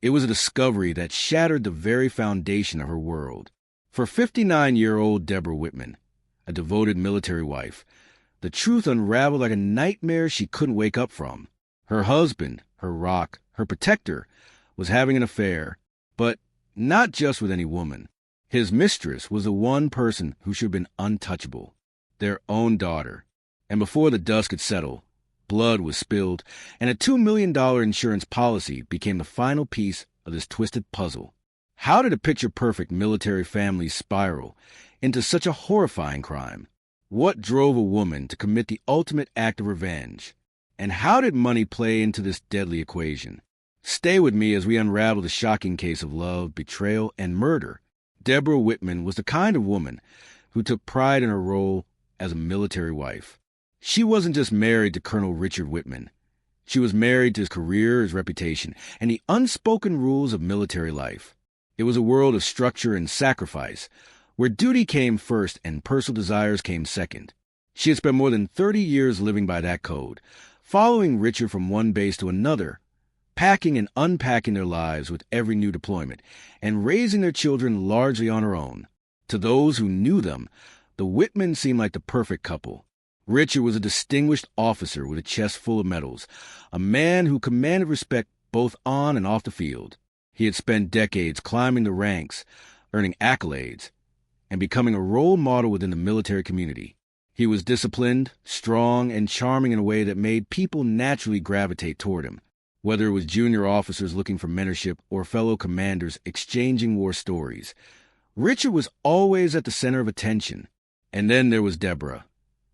It was a discovery that shattered the very foundation of her world. For 59-year-old Deborah Whitman, a devoted military wife, the truth unraveled like a nightmare she couldn't wake up from. Her husband, her rock, her protector, was having an affair, but not just with any woman. His mistress was the one person who should have been untouchable, their own daughter. And before the dust could settle, blood was spilled, and a $2 million insurance policy became the final piece of this twisted puzzle. How did a picture-perfect military family spiral into such a horrifying crime? What drove a woman to commit the ultimate act of revenge? And how did money play into this deadly equation? Stay with me as we unravel the shocking case of love, betrayal, and murder. Deborah Whitman was the kind of woman who took pride in her role as a military wife. She wasn't just married to Colonel Richard Whitman. She was married to his career, his reputation, and the unspoken rules of military life. It was a world of structure and sacrifice, where duty came first and personal desires came second. She had spent more than 30 years living by that code, following Richard from one base to another, packing and unpacking their lives with every new deployment, and raising their children largely on her own. To those who knew them, the Whitmans seemed like the perfect couple. Richard was a distinguished officer with a chest full of medals, a man who commanded respect both on and off the field. He had spent decades climbing the ranks, earning accolades, and becoming a role model within the military community. He was disciplined, strong, and charming in a way that made people naturally gravitate toward him, whether it was junior officers looking for mentorship or fellow commanders exchanging war stories. Richard was always at the center of attention. And then there was Deborah,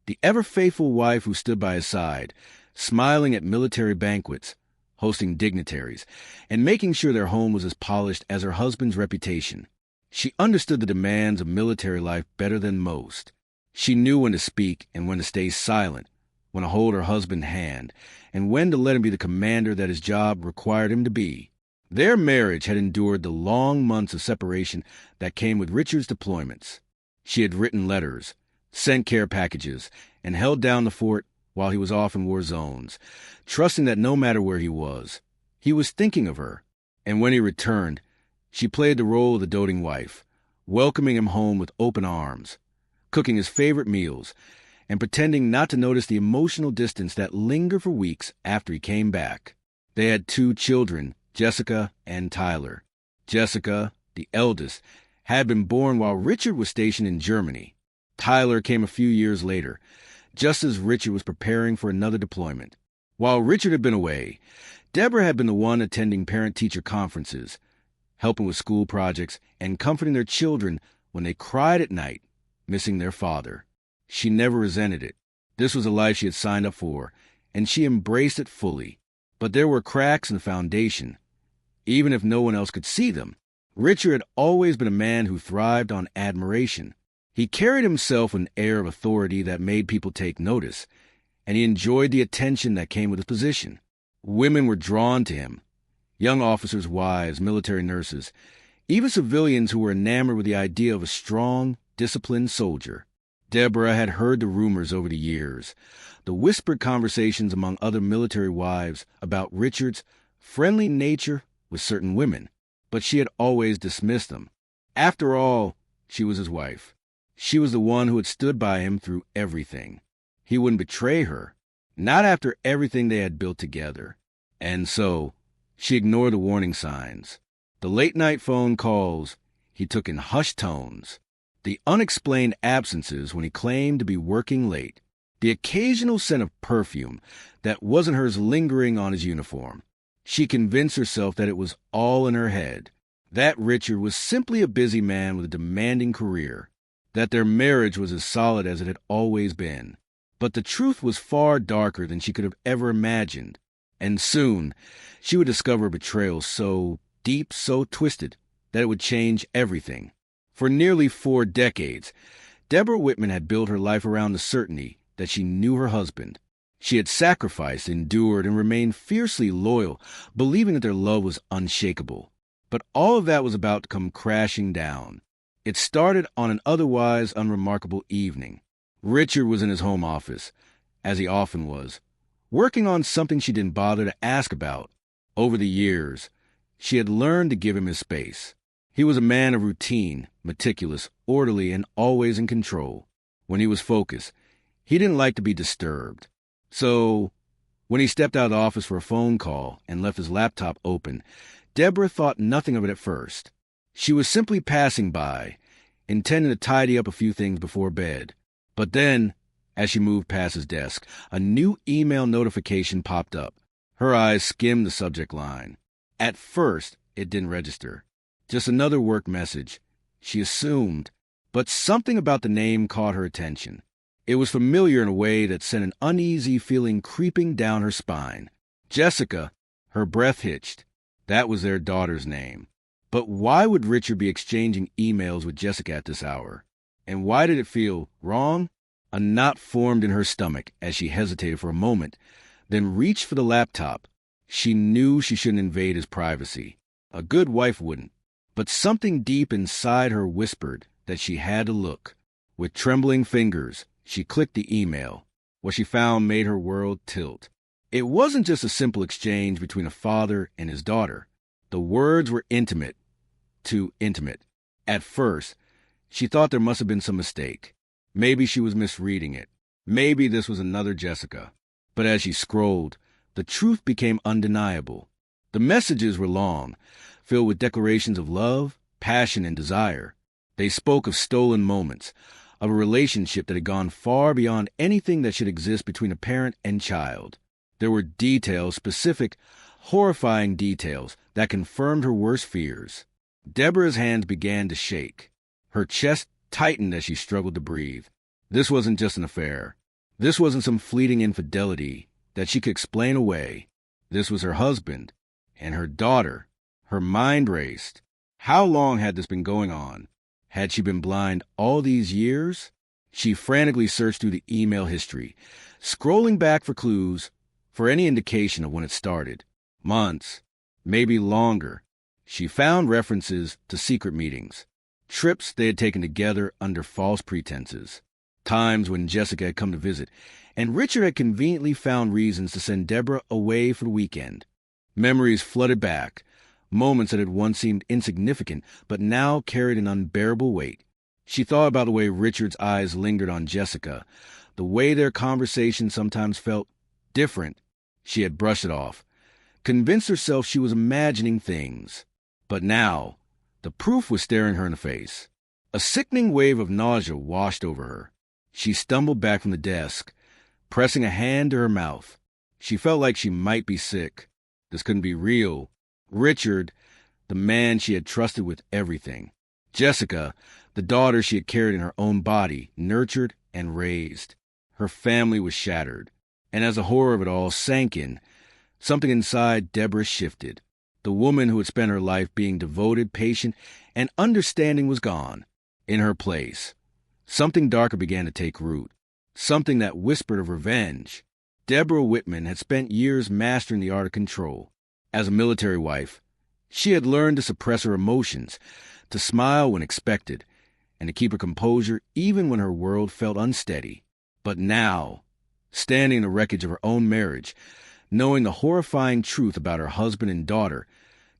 the ever-faithful wife who stood by his side, smiling at military banquets, hosting dignitaries, and making sure their home was as polished as her husband's reputation. She understood the demands of military life better than most. She knew when to speak and when to stay silent, when to hold her husband's hand, and when to let him be the commander that his job required him to be. Their marriage had endured the long months of separation that came with Richard's deployments. She had written letters, sent care packages, and held down the fort while he was off in war zones, trusting that no matter where he was thinking of her. And when he returned, she played the role of the doting wife, welcoming him home with open arms, cooking his favorite meals, and pretending not to notice the emotional distance that lingered for weeks after he came back. They had 2 children, Jessica and Tyler. Jessica, the eldest, had been born while Richard was stationed in Germany. Tyler came a few years later, just as Richard was preparing for another deployment. While Richard had been away, Deborah had been the one attending parent-teacher conferences, helping with school projects, and comforting their children when they cried at night, missing their father. She never resented it. This was a life she had signed up for, and she embraced it fully. But there were cracks in the foundation, even if no one else could see them. Richard had always been a man who thrived on admiration. He carried himself with an air of authority that made people take notice, and he enjoyed the attention that came with his position. Women were drawn to him, young officers' wives, military nurses, even civilians who were enamored with the idea of a strong, disciplined soldier. Deborah had heard the rumors over the years, the whispered conversations among other military wives about Richard's friendly nature with certain women, but she had always dismissed them. After all, she was his wife. She was the one who had stood by him through everything. He wouldn't betray her, not after everything they had built together. And so, she ignored the warning signs. The late-night phone calls he took in hushed tones, the unexplained absences when he claimed to be working late, the occasional scent of perfume that wasn't hers lingering on his uniform. She convinced herself that it was all in her head, that Richard was simply a busy man with a demanding career, that their marriage was as solid as it had always been. But the truth was far darker than she could have ever imagined, and soon she would discover a betrayal so deep, so twisted, that it would change everything. For nearly 4 decades, Deborah Whitman had built her life around the certainty that she knew her husband. She had sacrificed, endured, and remained fiercely loyal, believing that their love was unshakable. But all of that was about to come crashing down. It started on an otherwise unremarkable evening. Richard was in his home office, as he often was, working on something she didn't bother to ask about. Over the years, She had learned to give him his space. He was a man of routine, meticulous, orderly, and always in control. When he was focused, he didn't like to be disturbed. So, when he stepped out of the office for a phone call and left his laptop open, Deborah thought nothing of it at first. She was simply passing by, intending to tidy up a few things before bed. But then, as she moved past his desk, a new email notification popped up. Her eyes skimmed the subject line. At first, it didn't register. Just another work message, she assumed, but something about the name caught her attention. It was familiar in a way that sent an uneasy feeling creeping down her spine. Jessica, her breath hitched. That was their daughter's name. But why would Richard be exchanging emails with Jessica at this hour? And why did it feel wrong? A knot formed in her stomach as she hesitated for a moment, then reached for the laptop. She knew she shouldn't invade his privacy. A good wife wouldn't. But something deep inside her whispered that she had to look. With trembling fingers, she clicked the email. What she found made her world tilt. It wasn't just a simple exchange between a father and his daughter. The words were intimate. Too intimate. At first, she thought there must have been some mistake. Maybe she was misreading it. Maybe this was another Jessica. But as she scrolled, the truth became undeniable. The messages were long, filled with declarations of love, passion, and desire. They spoke of stolen moments, of a relationship that had gone far beyond anything that should exist between a parent and child. There were details, specific, horrifying details, that confirmed her worst fears. Deborah's hands began to shake. Her chest tightened as she struggled to breathe. This wasn't just an affair. This wasn't some fleeting infidelity that she could explain away. This was her husband and her daughter. Her mind raced. How long had this been going on? Had she been blind all these years? She frantically searched through the email history, scrolling back for clues, for any indication of when it started. Months, maybe longer. She found references to secret meetings, trips they had taken together under false pretenses, times when Jessica had come to visit, and Richard had conveniently found reasons to send Deborah away for the weekend. Memories flooded back, moments that had once seemed insignificant, but now carried an unbearable weight. She thought about the way Richard's eyes lingered on Jessica, the way their conversation sometimes felt different. She had brushed it off, convinced herself she was imagining things. But now, the proof was staring her in the face. A sickening wave of nausea washed over her. She stumbled back from the desk, pressing a hand to her mouth. She felt like she might be sick. This couldn't be real. Richard, the man she had trusted with everything. Jessica, the daughter she had carried in her own body, nurtured and raised. Her family was shattered. And as the horror of it all sank in, something inside Deborah shifted. The woman who had spent her life being devoted, patient, and understanding was gone. In her place, something darker began to take root. Something that whispered of revenge. Deborah Whitman had spent years mastering the art of control. As a military wife, she had learned to suppress her emotions, to smile when expected, and to keep her composure even when her world felt unsteady. But now, standing in the wreckage of her own marriage, knowing the horrifying truth about her husband and daughter,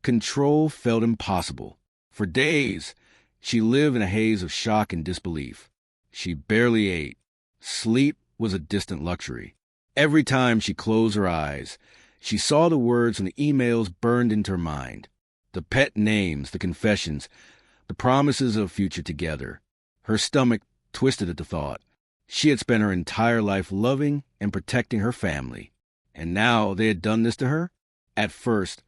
control felt impossible. For days, she lived in a haze of shock and disbelief. She barely ate. Sleep was a distant luxury. Every time she closed her eyes, she saw the words from the emails burned into her mind. The pet names, the confessions, the promises of a future together. Her stomach twisted at the thought. She had spent her entire life loving and protecting her family. And now they had done this to her? At first,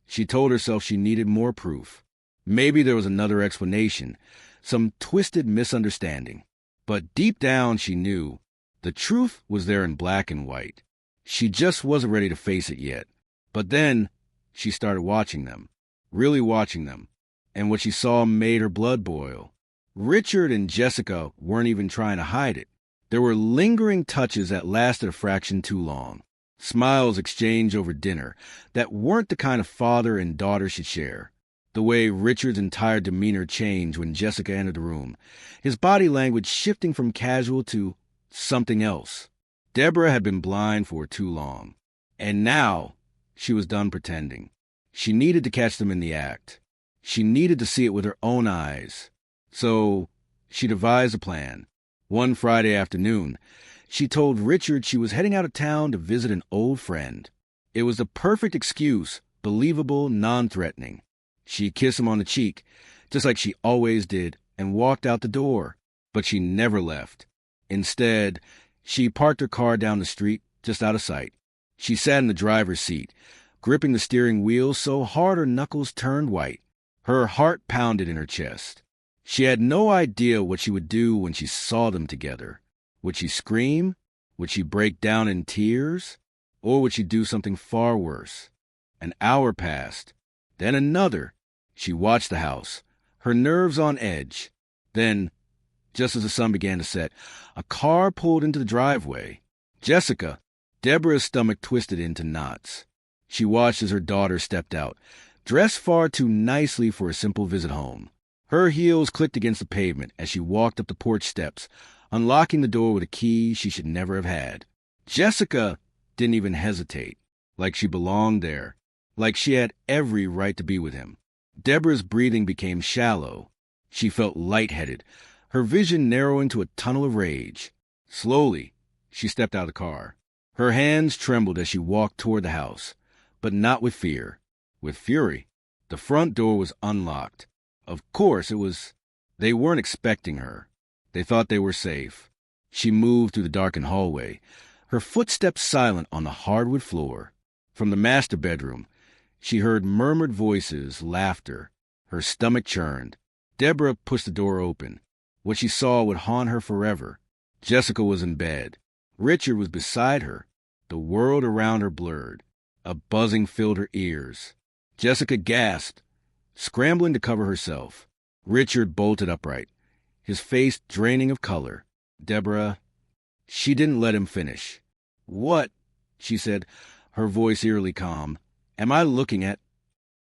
she told herself she needed more proof. Maybe there was another explanation, some twisted misunderstanding. But deep down she knew the truth was there in black and white. She just wasn't ready to face it yet. But then she started watching them, really watching them, and what she saw made her blood boil. Richard and Jessica weren't even trying to hide it. There were lingering touches that lasted a fraction too long. Smiles exchanged over dinner that weren't the kind of father and daughter should share. The way Richard's entire demeanor changed when Jessica entered the room, his body language shifting from casual to something else. Deborah had been blind for too long, and now she was done pretending. She needed to catch them in the act. She needed to see it with her own eyes. So she devised a plan. One Friday afternoon, she told Richard she was heading out of town to visit an old friend. It was the perfect excuse, believable, non-threatening. She kissed him on the cheek, just like she always did, and walked out the door. But she never left. Instead, she parked her car down the street, just out of sight. She sat in the driver's seat, gripping the steering wheel so hard her knuckles turned white. Her heart pounded in her chest. She had no idea what she would do when she saw them together. Would she scream? Would she break down in tears? Or would she do something far worse? An hour passed. Then another. She watched the house, her nerves on edge. Then, just as the sun began to set, a car pulled into the driveway. Jessica, Deborah's stomach twisted into knots. She watched as her daughter stepped out, dressed far too nicely for a simple visit home. Her heels clicked against the pavement as she walked up the porch steps, unlocking the door with a key she should never have had. Jessica didn't even hesitate, like she belonged there, like she had every right to be with him. Deborah's breathing became shallow. She felt lightheaded, her vision narrowing to a tunnel of rage. Slowly, she stepped out of the car. Her hands trembled as she walked toward the house, but not with fear, with fury. The front door was unlocked. Of course, they weren't expecting her. They thought they were safe. She moved through the darkened hallway, her footsteps silent on the hardwood floor. From the master bedroom, she heard murmured voices, laughter. Her stomach churned. Deborah pushed the door open. What she saw would haunt her forever. Jessica was in bed. Richard was beside her. The world around her blurred. A buzzing filled her ears. Jessica gasped, scrambling to cover herself. Richard bolted upright, his face draining of color. Deborah... She didn't let him finish. "What?" she said, her voice eerily calm. "Am I looking at—"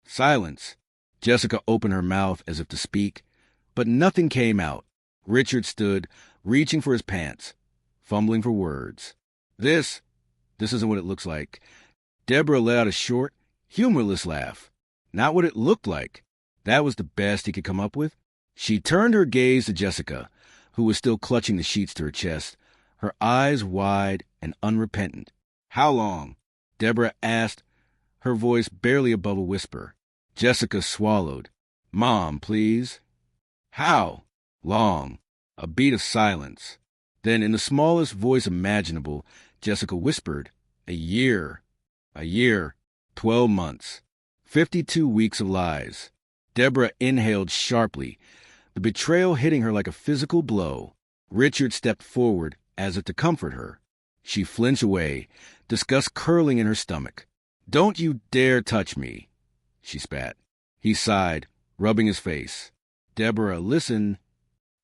Silence. Jessica opened her mouth as if to speak, but nothing came out. Richard stood, reaching for his pants, fumbling for words. This isn't what it looks like." Deborah let out a short, humorless laugh. Not what it looked like. That was the best he could come up with. She turned her gaze to Jessica, who was still clutching the sheets to her chest, her eyes wide and unrepentant. "How long?" Deborah asked, her voice barely above a whisper. Jessica swallowed. "Mom, please." "How long?" A beat of silence. Then, in the smallest voice imaginable, Jessica whispered, "A year. 12 months. 52 weeks of lies." Deborah inhaled sharply, the betrayal hitting her like a physical blow. Richard stepped forward as if to comfort her. She flinched away, disgust curling in her stomach. "Don't you dare touch me," she spat. He sighed, rubbing his face. "Deborah, listen."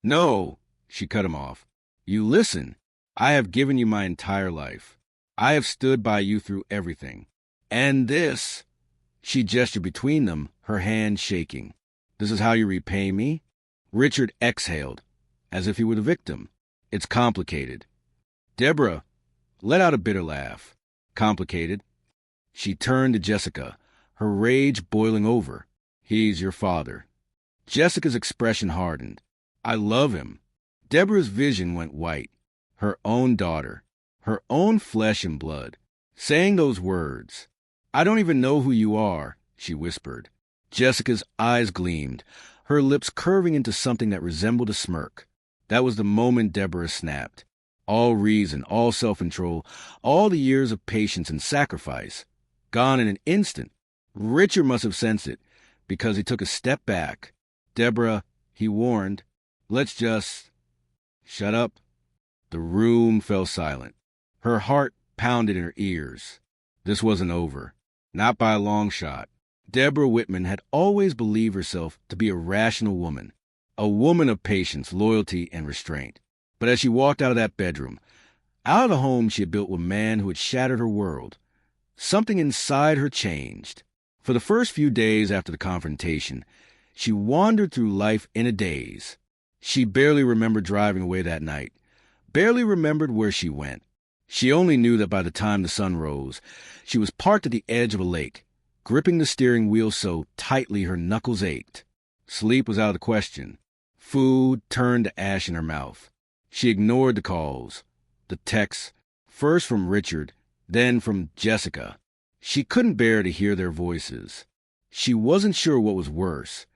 "No," she cut him off. "You listen. I have given you my entire life. I have stood by you through everything. And this—" She gestured between them, her hand shaking. "This is how you repay me?" Richard exhaled, as if he were the victim. "It's complicated." Deborah let out a bitter laugh. "Complicated?" She turned to Jessica, her rage boiling over. "He's your father." Jessica's expression hardened. "I love him." Deborah's vision went white. Her own daughter, her own flesh and blood, saying those words. "I don't even know who you are," she whispered. Jessica's eyes gleamed, her lips curving into something that resembled a smirk. That was the moment Deborah snapped. All reason, all self-control, all the years of patience and sacrifice, gone in an instant. Richard must have sensed it, because he took a step back. "Deborah," he warned, "let's just—" "Shut up." The room fell silent. Her heart pounded in her ears. This wasn't over. Not by a long shot. Deborah Whitman had always believed herself to be a rational woman, a woman of patience, loyalty, and restraint. But as she walked out of that bedroom, out of the home she had built with a man who had shattered her world, something inside her changed. For the first few days after the confrontation, she wandered through life in a daze. She barely remembered driving away that night, barely remembered where she went. She only knew that by the time the sun rose, she was parked at the edge of a lake, gripping the steering wheel so tightly her knuckles ached. Sleep was out of the question. Food turned to ash in her mouth. She ignored the calls, the texts, first from Richard, then from Jessica. She couldn't bear to hear their voices. She wasn't sure what was worse,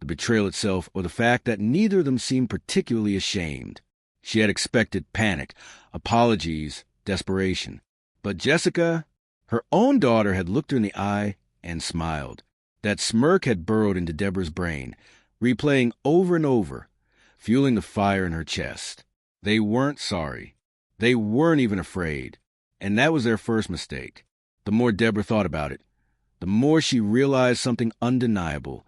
the betrayal itself or the fact that neither of them seemed particularly ashamed. She had expected panic, apologies, desperation. But Jessica, her own daughter, had looked her in the eye and smiled. That smirk had burrowed into Deborah's brain, replaying over and over, fueling the fire in her chest. They weren't sorry. They weren't even afraid. And that was their first mistake. The more Deborah thought about it, the more she realized something undeniable.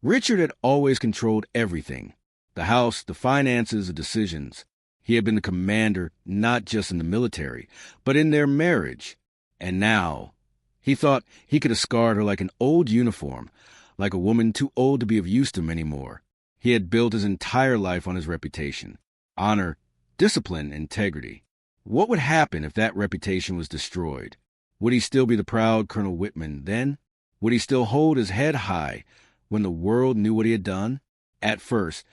Richard had always controlled everything. The house, the finances, the decisions. He had been the commander, not just in the military, but in their marriage. And now, he thought he could have scarred her like an old uniform, like a woman too old to be of use to him anymore. He had built his entire life on his reputation. Honor, discipline, integrity. What would happen if that reputation was destroyed? Would he still be the proud Colonel Whitman then? Would he still hold his head high when the world knew what he had done? At first,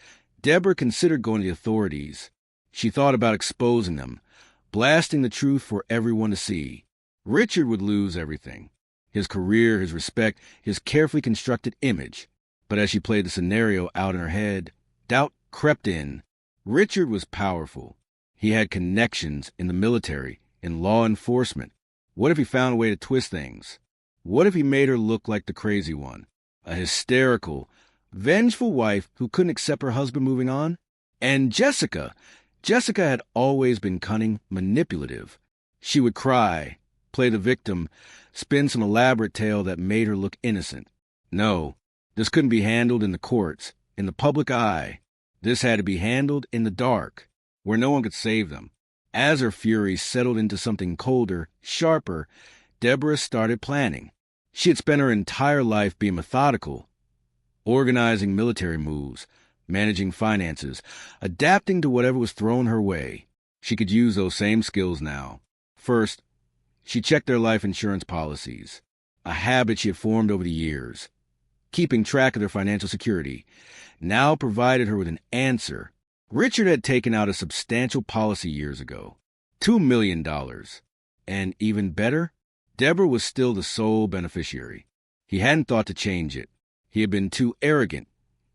Deborah considered going to the authorities. She thought about exposing them, blasting the truth for everyone to see. Richard would lose everything. His career, his respect, his carefully constructed image. But as she played the scenario out in her head, doubt crept in. Richard was powerful. He had connections in the military, in law enforcement. What if he found a way to twist things? What if he made her look like the crazy one? A hysterical, vengeful wife who couldn't accept her husband moving on? And Jessica had always been cunning, manipulative. She would cry, play the victim, spin some elaborate tale that made her look innocent. No, this couldn't be handled in the courts, in the public eye. This had to be handled in the dark, where no one could save them. As her fury settled into something colder, sharper, Deborah started planning. She had spent her entire life being methodical, organizing military moves, managing finances, adapting to whatever was thrown her way. She could use those same skills now. First, she checked their life insurance policies, a habit she had formed over the years. Keeping track of their financial security now provided her with an answer. Richard had taken out a substantial policy years ago, $2 million. And even better, Deborah was still the sole beneficiary. He hadn't thought to change it. He had been too arrogant,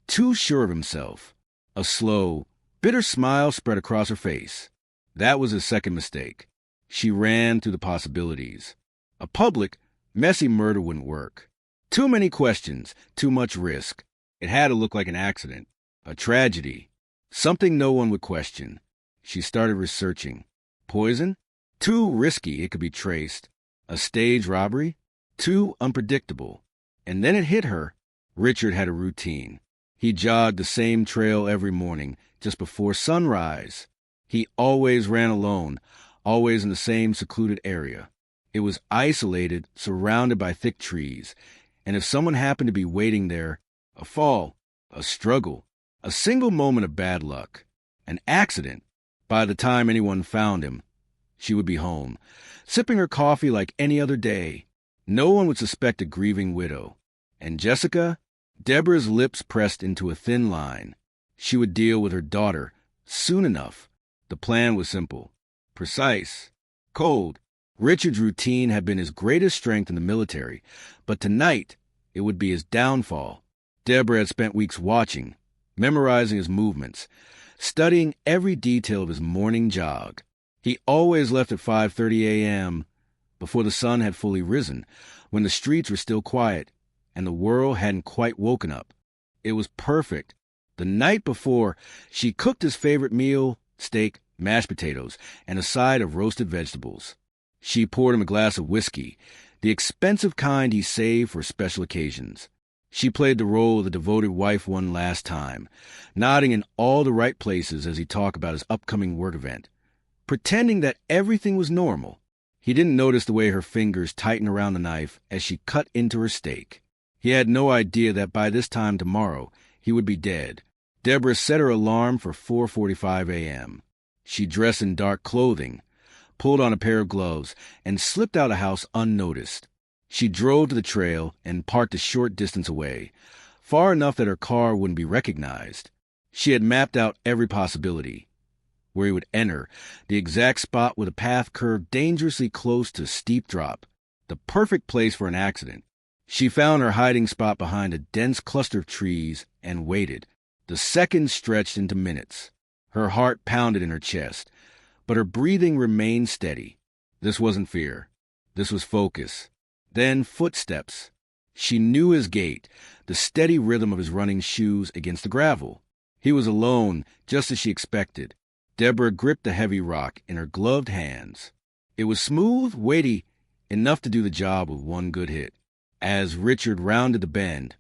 too sure of himself. A slow, bitter smile spread across her face. That was his second mistake. She ran through the possibilities. A public, messy murder wouldn't work. Too many questions, too much risk. It had to look like an accident, a tragedy, something no one would question. She started researching. Poison? Too risky it could be traced. A stage robbery? Too unpredictable. And then it hit her. Richard had a routine. He jogged the same trail every morning, just before sunrise. He always ran alone, always in the same secluded area. It was isolated, surrounded by thick trees, and if someone happened to be waiting there, a fall, a struggle, a single moment of bad luck, an accident, by the time anyone found him, she would be home, sipping her coffee like any other day. No one would suspect a grieving widow. And Jessica? Deborah's lips pressed into a thin line. She would deal with her daughter soon enough. The plan was simple, precise, cold. Richard's routine had been his greatest strength in the military, but tonight it would be his downfall. Deborah had spent weeks watching, memorizing his movements, studying every detail of his morning jog. He always left at 5:30 a.m., before the sun had fully risen, when the streets were still quiet and the world hadn't quite woken up. It was perfect. The night before, she cooked his favorite meal, steak, mashed potatoes, and a side of roasted vegetables. She poured him a glass of whiskey, the expensive kind he saved for special occasions. She played the role of the devoted wife one last time, nodding in all the right places as he talked about his upcoming work event, pretending that everything was normal. He didn't notice the way her fingers tightened around the knife as she cut into her steak. He had no idea that by this time tomorrow, he would be dead. Deborah set her alarm for 4:45 a.m. She dressed in dark clothing, pulled on a pair of gloves, and slipped out of the house unnoticed. She drove to the trail and parked a short distance away, far enough that her car wouldn't be recognized. She had mapped out every possibility. Where he would enter, the exact spot where the path curved dangerously close to a steep drop, the perfect place for an accident. She found her hiding spot behind a dense cluster of trees and waited. The seconds stretched into minutes. Her heart pounded in her chest, but her breathing remained steady. This wasn't fear. This was focus. Then footsteps. She knew his gait, the steady rhythm of his running shoes against the gravel. He was alone, just as she expected. Deborah gripped the heavy rock in her gloved hands. It was smooth, weighty, enough to do the job with one good hit. As Richard rounded the bend,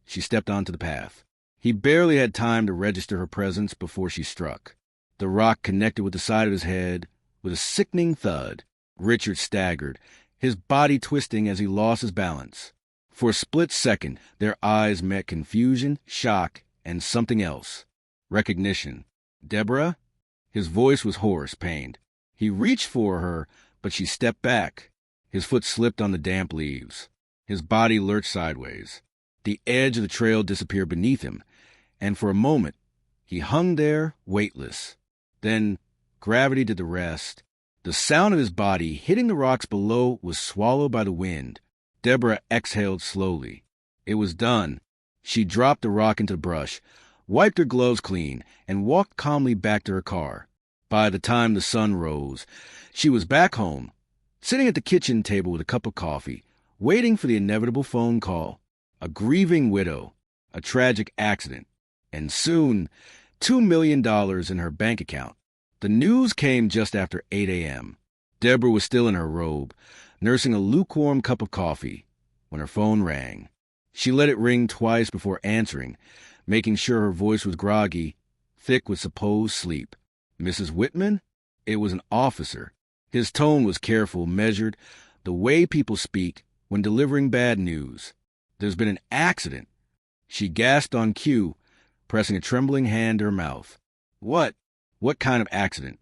she stepped onto the path. He barely had time to register her presence before she struck. The rock connected with the side of his head with a sickening thud. Richard staggered, his body twisting as he lost his balance. For a split second, their eyes met confusion, shock, and something else. Recognition. "Deborah?" His voice was hoarse, pained. He reached for her, but she stepped back. His foot slipped on the damp leaves. His body lurched sideways. The edge of the trail disappeared beneath him, and for a moment, he hung there, weightless. Then gravity did the rest. The sound of his body hitting the rocks below was swallowed by the wind. Deborah exhaled slowly. It was done. She dropped the rock into the brush, wiped her gloves clean, and walked calmly back to her car. By the time the sun rose, she was back home, sitting at the kitchen table with a cup of coffee, waiting for the inevitable phone call. A grieving widow, a tragic accident, and soon, $2 million in her bank account. The news came just after 8 a.m. Deborah was still in her robe, nursing a lukewarm cup of coffee, when her phone rang. She let it ring twice before answering, making sure her voice was groggy, thick with supposed sleep. "Mrs. Whitman?" It was an officer. His tone was careful, measured, the way people speak when delivering bad news. "There's been an accident." She gasped on cue, pressing a trembling hand to her mouth. "What? What kind of accident?"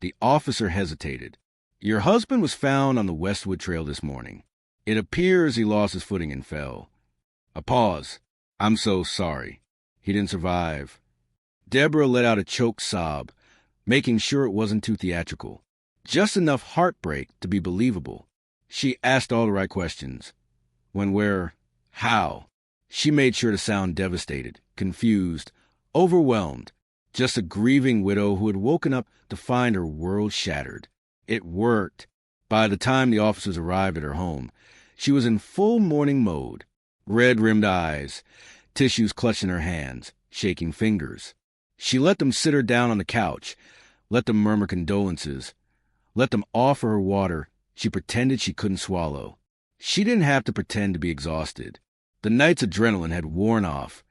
The officer hesitated. "Your husband was found on the Westwood Trail this morning. It appears he lost his footing and fell." A pause. "I'm so sorry. He didn't survive." Deborah let out a choked sob, making sure it wasn't too theatrical. Just enough heartbreak to be believable. She asked all the right questions. When, where, how? She made sure to sound devastated, confused, overwhelmed. Just a grieving widow who had woken up to find her world shattered. It worked. By the time the officers arrived at her home, she was in full mourning mode. Red-rimmed eyes, tissues clutched in her hands, shaking fingers. She let them sit her down on the couch, let them murmur condolences, let them offer her water she pretended she couldn't swallow. She didn't have to pretend to be exhausted. The night's adrenaline had worn off,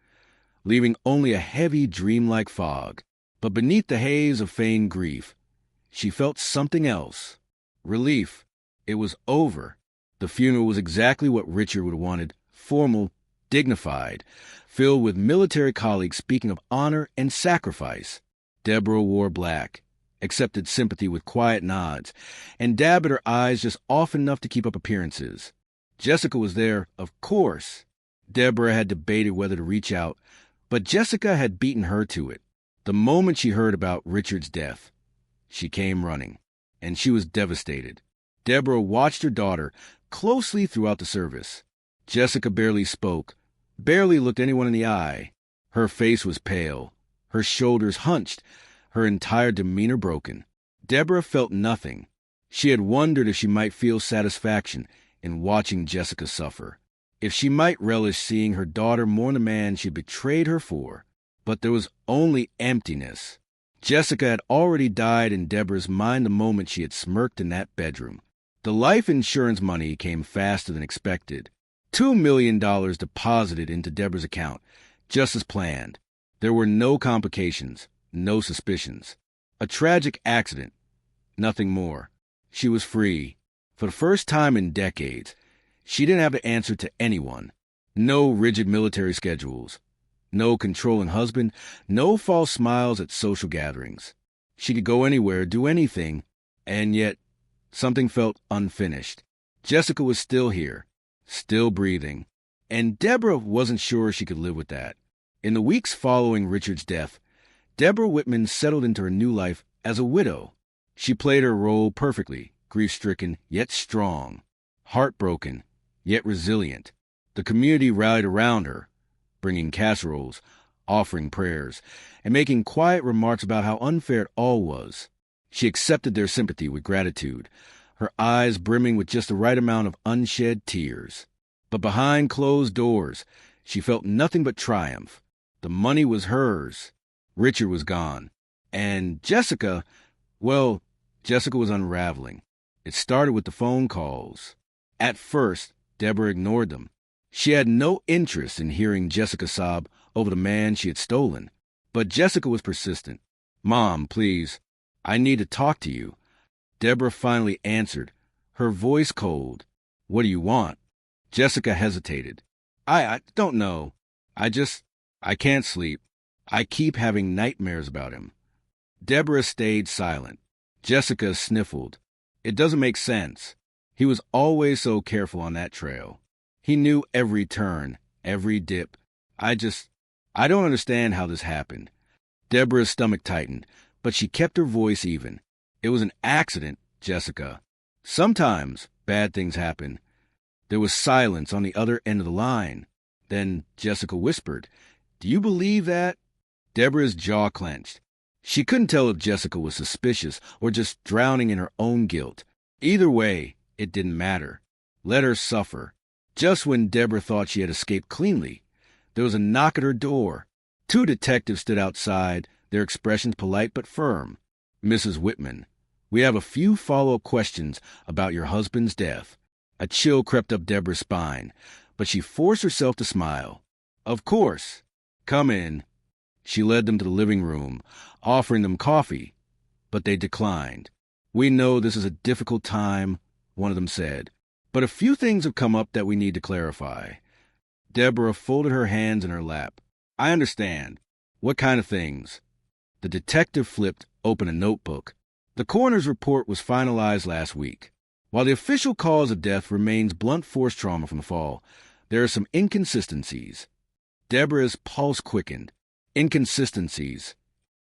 leaving only a heavy, dreamlike fog. But beneath the haze of feigned grief, she felt something else. Relief. It was over. The funeral was exactly what Richard would have wanted. Formal, dignified, filled with military colleagues speaking of honor and sacrifice. Deborah wore black, accepted sympathy with quiet nods, and dabbed at her eyes just often enough to keep up appearances. Jessica was there, of course. Deborah had debated whether to reach out, but Jessica had beaten her to it. The moment she heard about Richard's death, she came running, and she was devastated. Deborah watched her daughter closely throughout the service. Jessica barely spoke, barely looked anyone in the eye. Her face was pale, her shoulders hunched, her entire demeanor broken. Deborah felt nothing. She had wondered if she might feel satisfaction in watching Jessica suffer, if she might relish seeing her daughter mourn the man she betrayed her for. But there was only emptiness. Jessica had already died in Deborah's mind the moment she had smirked in that bedroom. The life insurance money came faster than expected. $2 million deposited into Deborah's account, just as planned. There were no complications, no suspicions. A tragic accident, nothing more. She was free. For the first time in decades, she didn't have to answer to anyone. No rigid military schedules. No controlling husband. No false smiles at social gatherings. She could go anywhere, do anything, and yet something felt unfinished. Jessica was still here, still breathing. And Deborah wasn't sure she could live with that. In the weeks following Richard's death, Deborah Whitman settled into her new life as a widow. She played her role perfectly, grief-stricken yet strong, heartbroken yet resilient. The community rallied around her, bringing casseroles, offering prayers, and making quiet remarks about how unfair it all was. She accepted their sympathy with gratitude, her eyes brimming with just the right amount of unshed tears. But behind closed doors, she felt nothing but triumph. The money was hers. Richard was gone. And Jessica, well, Jessica was unraveling. It started with the phone calls. At first, Deborah ignored them. She had no interest in hearing Jessica sob over the man she had stolen. But Jessica was persistent. "Mom, please, I need to talk to you." Deborah finally answered, her voice cold. "What do you want?" Jessica hesitated. I don't know. I can't sleep. I keep having nightmares about him." Deborah stayed silent. Jessica sniffled. "It doesn't make sense. He was always so careful on that trail. He knew every turn, every dip. I don't understand how this happened." Deborah's stomach tightened, but she kept her voice even. "It was an accident, Jessica. Sometimes bad things happen." There was silence on the other end of the line. Then Jessica whispered, "Do you believe that?" Deborah's jaw clenched. She couldn't tell if Jessica was suspicious or just drowning in her own guilt. Either way, it didn't matter. Let her suffer. Just when Deborah thought she had escaped cleanly, there was a knock at her door. 2 detectives stood outside, their expressions polite but firm. "Mrs. Whitman, we have a few follow-up questions about your husband's death." A chill crept up Deborah's spine, but she forced herself to smile. "Of course. Come in." She led them to the living room, offering them coffee, but they declined. "We know this is a difficult time," one of them said, "but a few things have come up that we need to clarify." Deborah folded her hands in her lap. "I understand. What kind of things?" The detective flipped open a notebook. "The coroner's report was finalized last week. While the official cause of death remains blunt force trauma from the fall, there are some inconsistencies." Deborah's pulse quickened. "Inconsistencies."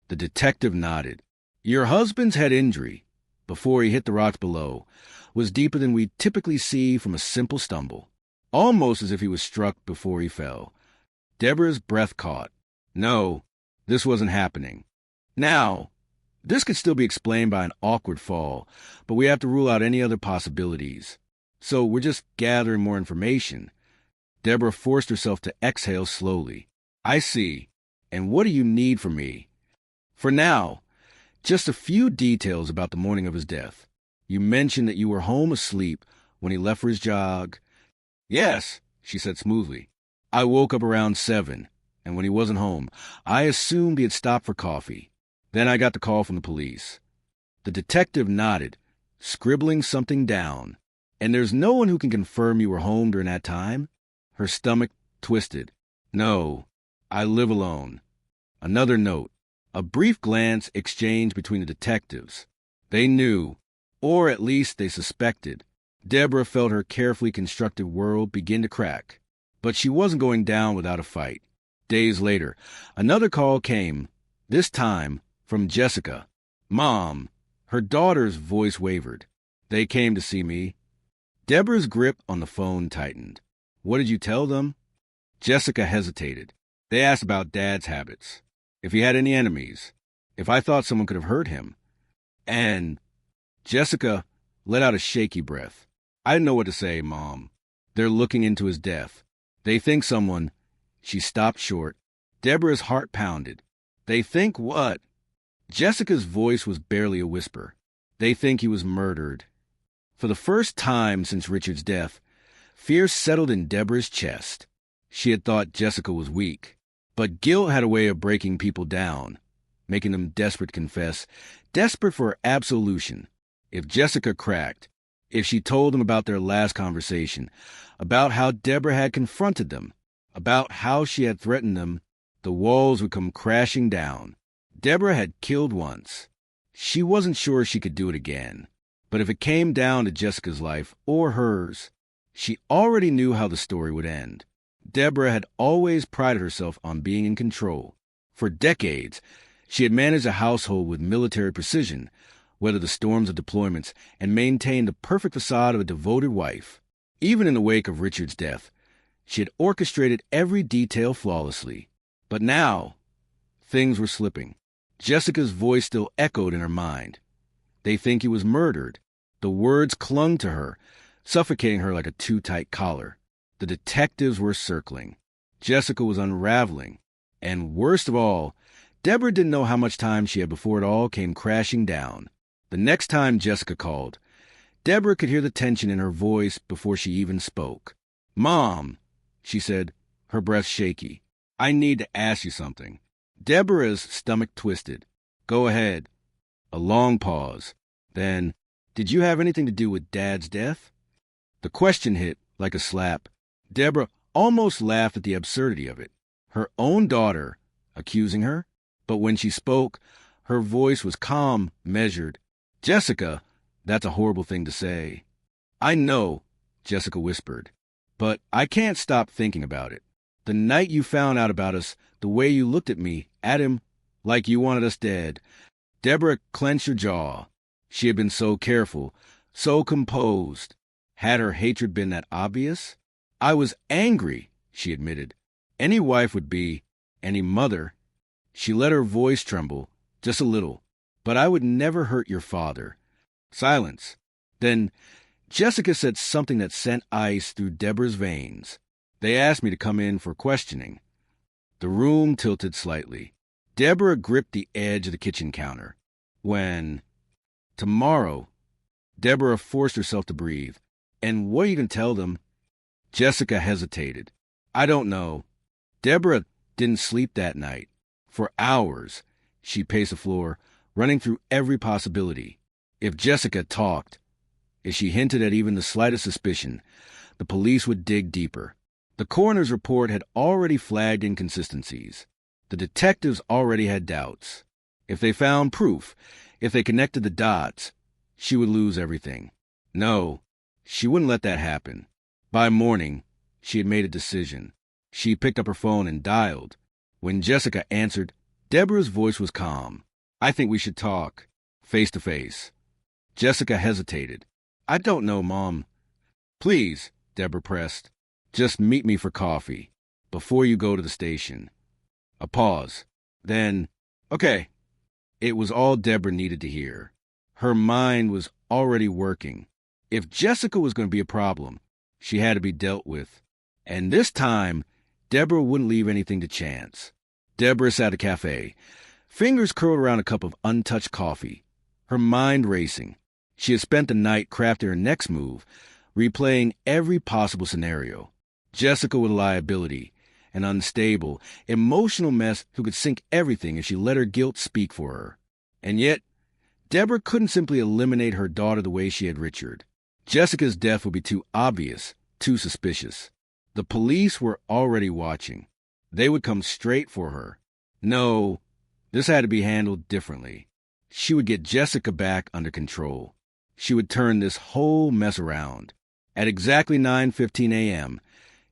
The detective nodded. "Your husband's head injury, before he hit the rocks below, was deeper than we typically see from a simple stumble, almost as if he was struck before he fell." Deborah's breath caught. "No, this wasn't happening." Now, this could still be explained by an awkward fall, but we have to rule out any other possibilities. So we're just gathering more information. Deborah forced herself to exhale slowly. "I see. And what do you need from me?" "For now, just a few details about the morning of his death. You mentioned that you were home asleep when he left for his jog." "Yes," she said smoothly. "I woke up around 7, and when he wasn't home, I assumed he had stopped for coffee. Then I got the call from the police." The detective nodded, scribbling something down. "And there's no one who can confirm you were home during that time?" Her stomach twisted. "No, I live alone." Another note. A brief glance exchanged between the detectives. They knew, or at least they suspected. Deborah felt her carefully constructed world begin to crack. But she wasn't going down without a fight. Days later, another call came, this time from Jessica. "Mom." Her daughter's voice wavered. "They came to see me." Deborah's grip on the phone tightened. "What did you tell them?" Jessica hesitated. "They asked about Dad's habits, if he had any enemies, if I thought someone could have hurt him. And..." Jessica let out a shaky breath. "I didn't know what to say, Mom. They're looking into his death. They think someone..." She stopped short. Deborah's heart pounded. "They think what?" Jessica's voice was barely a whisper. "They think he was murdered." For the first time since Richard's death, fear settled in Deborah's chest. She had thought Jessica was weak, but guilt had a way of breaking people down, making them desperate to confess, desperate for absolution. If Jessica cracked, if she told them about their last conversation, about how Deborah had confronted them, about how she had threatened them, the walls would come crashing down. Deborah had killed once. She wasn't sure she could do it again. But if it came down to Jessica's life, or hers, She already knew how the story would end. Deborah had always prided herself on being in control. For decades, she had managed a household with military precision, weathered the storms of deployments, and maintained the perfect facade of a devoted wife. Even in the wake of Richard's death, she had orchestrated every detail flawlessly. But now, things were slipping. Jessica's voice still echoed in her mind. "They think he was murdered." The words clung to her, suffocating her like a too-tight collar. The detectives were circling. Jessica was unraveling. And worst of all, Deborah didn't know how much time she had before it all came crashing down. The next time Jessica called, Deborah could hear the tension in her voice before she even spoke. "Mom," she said, her breath shaky, "I need to ask you something." Deborah's stomach twisted. "Go ahead." A long pause. Then, "Did you have anything to do with Dad's death?" The question hit like a slap. Deborah almost laughed at the absurdity of it. Her own daughter accusing her? But when she spoke, her voice was calm, measured. "Jessica, that's a horrible thing to say." "I know," Jessica whispered, "but I can't stop thinking about it. The night you found out about us, the way you looked at me, at him, like you wanted us dead." Deborah clenched her jaw. She had been so careful, so composed. Had her hatred been that obvious? "I was angry," she admitted. "Any wife would be, any mother." She let her voice tremble, just a little. "But I would never hurt your father." Silence. Then Jessica said something that sent ice through Deborah's veins. "They asked me to come in for questioning." The room tilted slightly. Deborah gripped the edge of the kitchen counter. "When?" "Tomorrow." Deborah forced herself to breathe. "And what are you going to tell them?" Jessica hesitated. "I don't know." Deborah didn't sleep that night. For hours, she paced the floor, running through every possibility. If Jessica talked, if she hinted at even the slightest suspicion, the police would dig deeper. The coroner's report had already flagged inconsistencies. The detectives already had doubts. If they found proof, if they connected the dots, she would lose everything. No, she wouldn't let that happen. By morning, she had made a decision. She picked up her phone and dialed. When Jessica answered, Deborah's voice was calm. "I think we should talk, face to face." Jessica hesitated. "I don't know, Mom." "Please," Deborah pressed. "Just meet me for coffee, before you go to the station." A pause. Then, "Okay." It was all Deborah needed to hear. Her mind was already working. If Jessica was going to be a problem, she had to be dealt with. And this time, Deborah wouldn't leave anything to chance. Deborah sat at a cafe, fingers curled around a cup of untouched coffee, her mind racing. She had spent the night crafting her next move, replaying every possible scenario. Jessica with a liability, an unstable, emotional mess who could sink everything if she let her guilt speak for her. And yet, Deborah couldn't simply eliminate her daughter the way she had Richard. Jessica's death would be too obvious, too suspicious. The police were already watching. They would come straight for her. No, this had to be handled differently. She would get Jessica back under control. She would turn this whole mess around. At exactly 9:15 a.m.,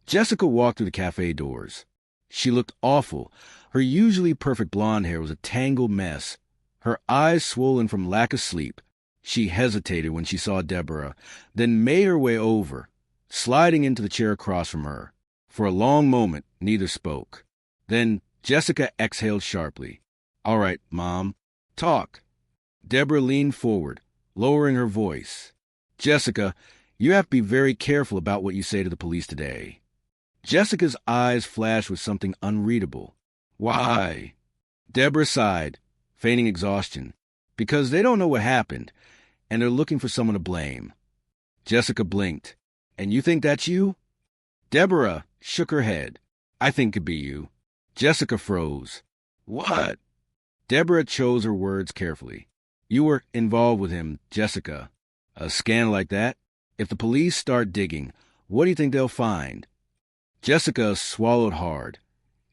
Jessica walked through the cafe doors. She looked awful. Her usually perfect blonde hair was a tangled mess. Her eyes swollen from lack of sleep. She hesitated when she saw Deborah, then made her way over, sliding into the chair across from her. For a long moment, neither spoke. Then Jessica exhaled sharply. "All right, Mom. Talk." Deborah leaned forward, lowering her voice. "Jessica, you have to be very careful about what you say to the police today." Jessica's eyes flashed with something unreadable. "Why?" Deborah sighed, feigning exhaustion. "Because they don't know what happened, and they're looking for someone to blame." Jessica blinked. "And you think that's you?" Deborah shook her head. "I think it could be you." Jessica froze. "What?" Deborah chose her words carefully. "You were involved with him, Jessica. A scandal like that? If the police start digging, what do you think they'll find?" Jessica swallowed hard,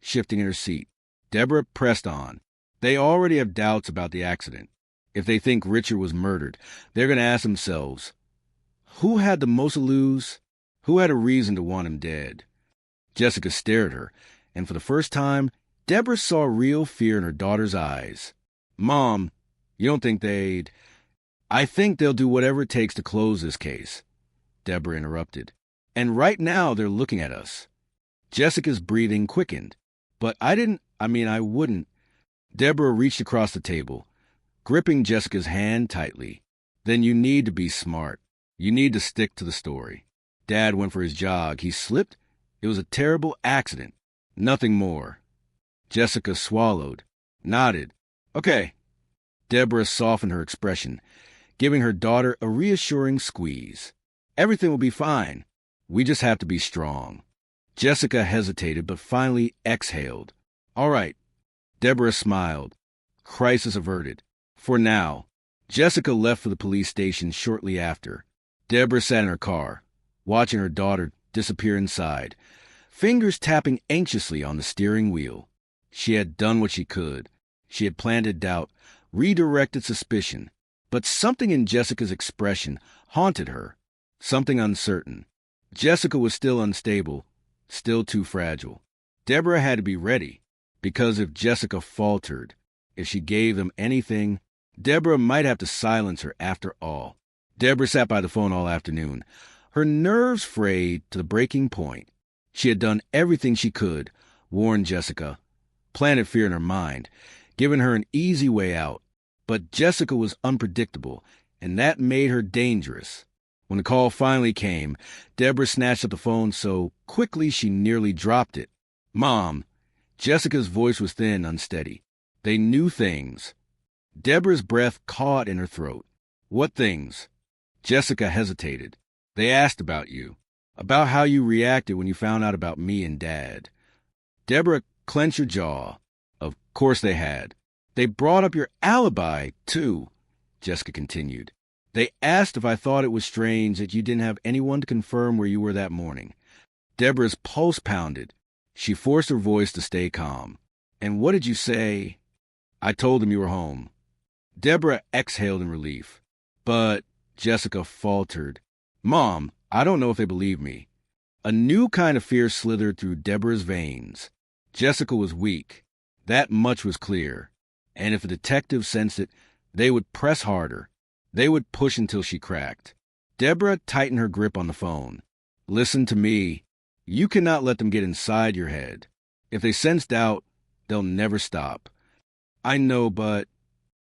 shifting in her seat. Deborah pressed on. "They already have doubts about the accident. If they think Richard was murdered, they're going to ask themselves, who had the most to lose?" Who had a reason to want him dead? Jessica stared at her, and for the first time, Deborah saw real fear in her daughter's eyes. Mom, you don't think they'd... I think they'll do whatever it takes to close this case, Deborah interrupted. And right now they're looking at us. Jessica's breathing quickened. But I wouldn't. Deborah reached across the table, gripping Jessica's hand tightly. Then you need to be smart. You need to stick to the story. Dad went for his jog. He slipped. It was a terrible accident. Nothing more. Jessica swallowed, nodded. Okay. Deborah softened her expression, giving her daughter a reassuring squeeze. Everything will be fine. We just have to be strong. Jessica hesitated, but finally exhaled. All right. Deborah smiled. Crisis averted. For now. Jessica left for the police station shortly after. Deborah sat in her car, watching her daughter disappear inside, fingers tapping anxiously on the steering wheel. She had done what she could. She had planted doubt, redirected suspicion. But something in Jessica's expression haunted her, something uncertain. Jessica was still unstable, still too fragile. Deborah had to be ready, because if Jessica faltered, if she gave them anything, Deborah might have to silence her after all. Deborah sat by the phone all afternoon, her nerves frayed to the breaking point. She had done everything she could, warned Jessica, planted fear in her mind, given her an easy way out. But Jessica was unpredictable, and that made her dangerous. When the call finally came, Deborah snatched up the phone so quickly she nearly dropped it. Mom. Jessica's voice was thin, unsteady. They knew things. Deborah's breath caught in her throat. What things? Jessica hesitated. They asked about you, about how you reacted when you found out about me and Dad. Deborah clenched her jaw. Of course they had. They brought up your alibi, too, Jessica continued. They asked if I thought it was strange that you didn't have anyone to confirm where you were that morning. Deborah's pulse pounded. She forced her voice to stay calm. And what did you say? I told them you were home. Deborah exhaled in relief. But, Jessica faltered. Mom, I don't know if they believe me. A new kind of fear slithered through Deborah's veins. Jessica was weak. That much was clear. And if the detectives sensed it, they would press harder. They would push until she cracked. Deborah tightened her grip on the phone. Listen to me. You cannot let them get inside your head. If they sense doubt, they'll never stop. I know, but...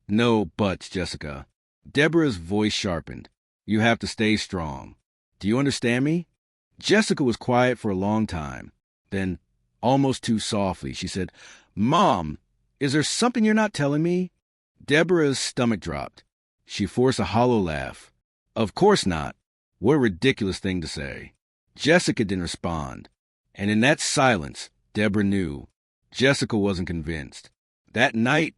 No buts, Jessica. Deborah's voice sharpened. You have to stay strong. Do you understand me? Jessica was quiet for a long time. Then, almost too softly, she said, Mom, is there something you're not telling me? Deborah's stomach dropped. She forced a hollow laugh. Of course not. What a ridiculous thing to say. Jessica didn't respond. And in that silence, Deborah knew. Jessica wasn't convinced. That night,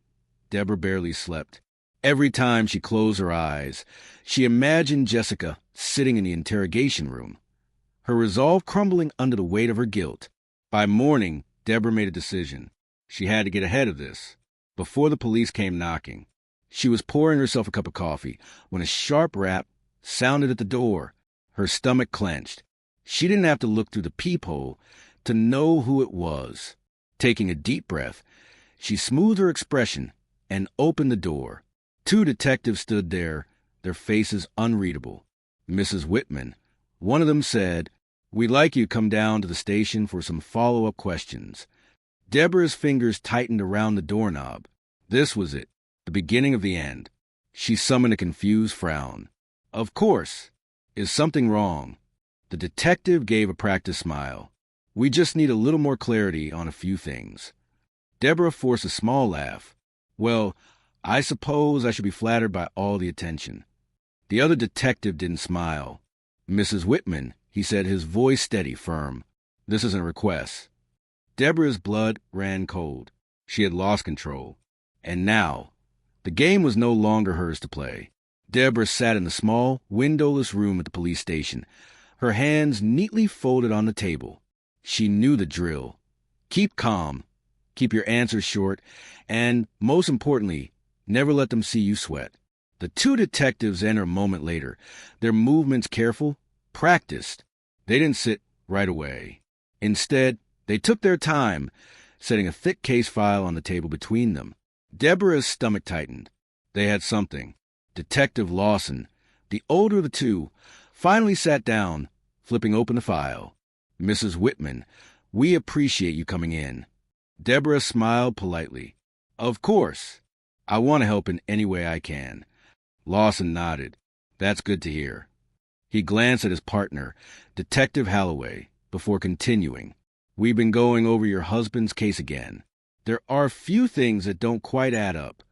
Deborah barely slept. Every time she closed her eyes, she imagined Jessica sitting in the interrogation room, her resolve crumbling under the weight of her guilt. By morning, Deborah made a decision. She had to get ahead of this, before the police came knocking. She was pouring herself a cup of coffee when a sharp rap sounded at the door. Her stomach clenched. She didn't have to look through the peephole to know who it was. Taking a deep breath, she smoothed her expression and opened the door. 2 detectives stood there, their faces unreadable. Mrs. Whitman. One of them said, We'd like you to come down to the station for some follow-up questions. Deborah's fingers tightened around the doorknob. This was it, the beginning of the end. She summoned a confused frown. Of course. Is something wrong? The detective gave a practiced smile. We just need a little more clarity on a few things. Deborah forced a small laugh. Well, I suppose I should be flattered by all the attention. The other detective didn't smile. Mrs. Whitman, he said, his voice steady, firm. This isn't a request. Deborah's blood ran cold. She had lost control. And now, the game was no longer hers to play. Deborah sat in the small, windowless room at the police station, her hands neatly folded on the table. She knew the drill. Keep calm. Keep your answers short. And, most importantly, never let them see you sweat. The 2 detectives enter a moment later, their movements careful, practiced. They didn't sit right away. Instead, they took their time, setting a thick case file on the table between them. Deborah's stomach tightened. They had something. Detective Lawson, the older of the two, finally sat down, flipping open the file. "Mrs. Whitman, we appreciate you coming in." Deborah smiled politely. "Of course. I want to help in any way I can." Lawson nodded. "That's good to hear." He glanced at his partner, Detective Holloway, before continuing. "We've been going over your husband's case again. There are a few things that don't quite add up."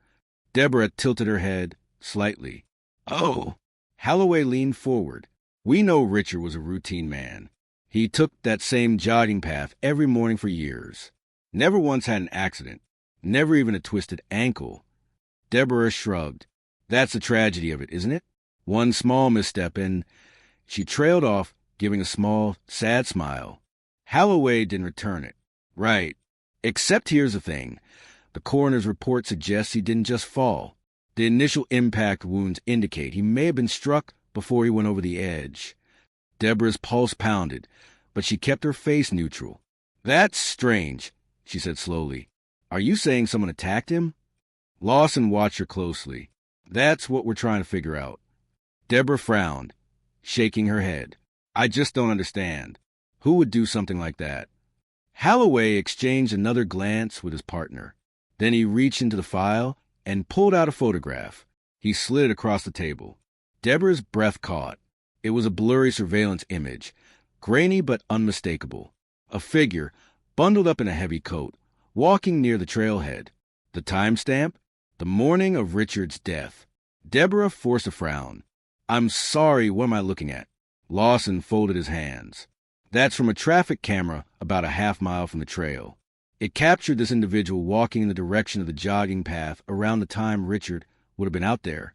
Deborah tilted her head slightly. "Oh." Holloway leaned forward. "We know Richard was a routine man. He took that same jogging path every morning for years. Never once had an accident. Never even a twisted ankle." Deborah shrugged. "That's the tragedy of it, isn't it? One small misstep and—" She trailed off, giving a small, sad smile. Holloway didn't return it. "Right. Except here's the thing. The coroner's report suggests he didn't just fall. The initial impact wounds indicate he may have been struck before he went over the edge." Deborah's pulse pounded, but she kept her face neutral. "That's strange," she said slowly. "Are you saying someone attacked him?" Lawson watched her closely. "That's what we're trying to figure out." Deborah frowned, shaking her head. "I just don't understand. Who would do something like that?" Holloway exchanged another glance with his partner. Then he reached into the file and pulled out a photograph. He slid it across the table. Deborah's breath caught. It was a blurry surveillance image, grainy but unmistakable. A figure, bundled up in a heavy coat, walking near the trailhead. The timestamp? The morning of Richard's death. Deborah forced a frown. "I'm sorry, what am I looking at?" Lawson folded his hands. "That's from a traffic camera about a half-mile from the trail. It captured this individual walking in the direction of the jogging path around the time Richard would have been out there."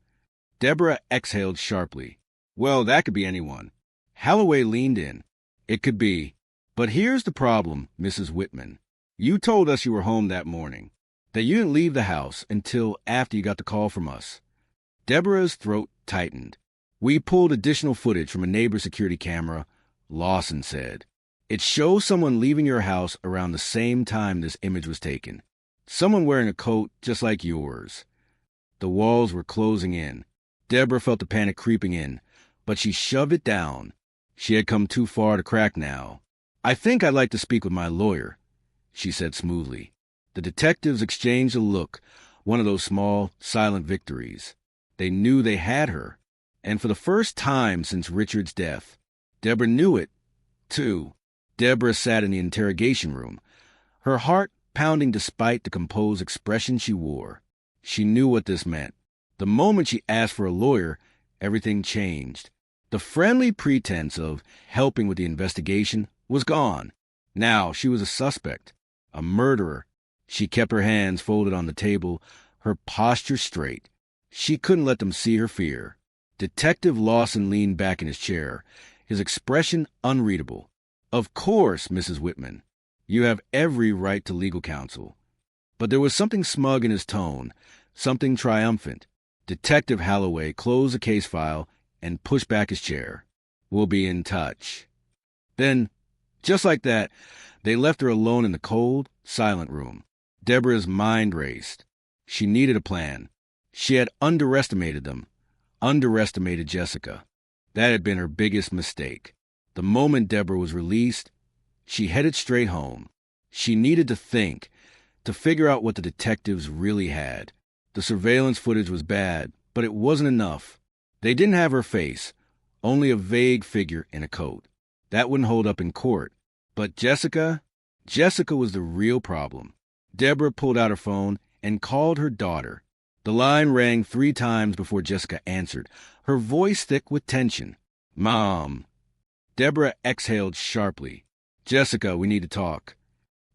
Deborah exhaled sharply. "Well, that could be anyone." Holloway leaned in. "It could be. But here's the problem, Mrs. Whitman. You told us you were home that morning, that you didn't leave the house until after you got the call from us." Deborah's throat tightened. "We pulled additional footage from a neighbor's security camera," Lawson said. "It shows someone leaving your house around the same time this image was taken. Someone wearing a coat just like yours." The walls were closing in. Deborah felt the panic creeping in, but she shoved it down. She had come too far to crack now. "I think I'd like to speak with my lawyer," she said smoothly. The detectives exchanged a look, one of those small, silent victories. They knew they had her, and for the first time since Richard's death. Deborah knew it, too. Deborah sat in the interrogation room, her heart pounding despite the composed expression she wore. She knew what this meant. The moment she asked for a lawyer, everything changed. The friendly pretense of helping with the investigation was gone. Now she was a suspect, a murderer. She kept her hands folded on the table, her posture straight. She couldn't let them see her fear. Detective Lawson leaned back in his chair, his expression unreadable. "Of course, Mrs. Whitman. You have every right to legal counsel." But there was something smug in his tone, something triumphant. Detective Holloway closed the case file and pushed back his chair. "We'll be in touch." Then, just like that, they left her alone in the cold, silent room. Deborah's mind raced. She needed a plan. She had underestimated them, underestimated Jessica. That had been her biggest mistake. The moment Deborah was released, she headed straight home. She needed to think, to figure out what the detectives really had. The surveillance footage was bad, but it wasn't enough. They didn't have her face, only a vague figure in a coat. That wouldn't hold up in court. But Jessica was the real problem. Deborah pulled out her phone and called her daughter. The line rang 3 times before Jessica answered, her voice thick with tension. "Mom." Deborah exhaled sharply. "Jessica, we need to talk."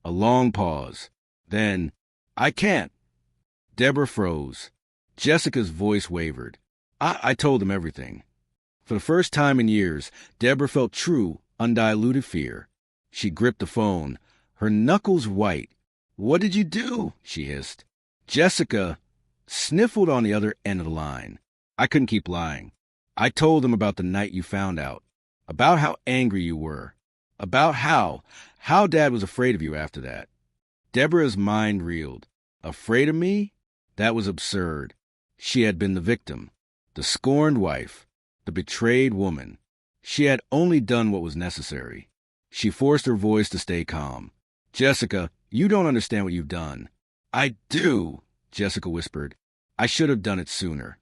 A long pause. Then, "I can't." Deborah froze. Jessica's voice wavered. I told them everything." For the first time in years, Deborah felt true, undiluted fear. She gripped the phone, her knuckles white. "What did you do?" she hissed. Jessica sniffled on the other end of the line. "I couldn't keep lying. I told them about the night you found out. about how angry you were, about how Dad was afraid of you after that. Deborah's mind reeled. Afraid of me? That was absurd. She had been the victim, the scorned wife, the betrayed woman. She had only done what was necessary. She forced her voice to stay calm. Jessica, you don't understand what you've done. I do, Jessica whispered. I should have done it sooner.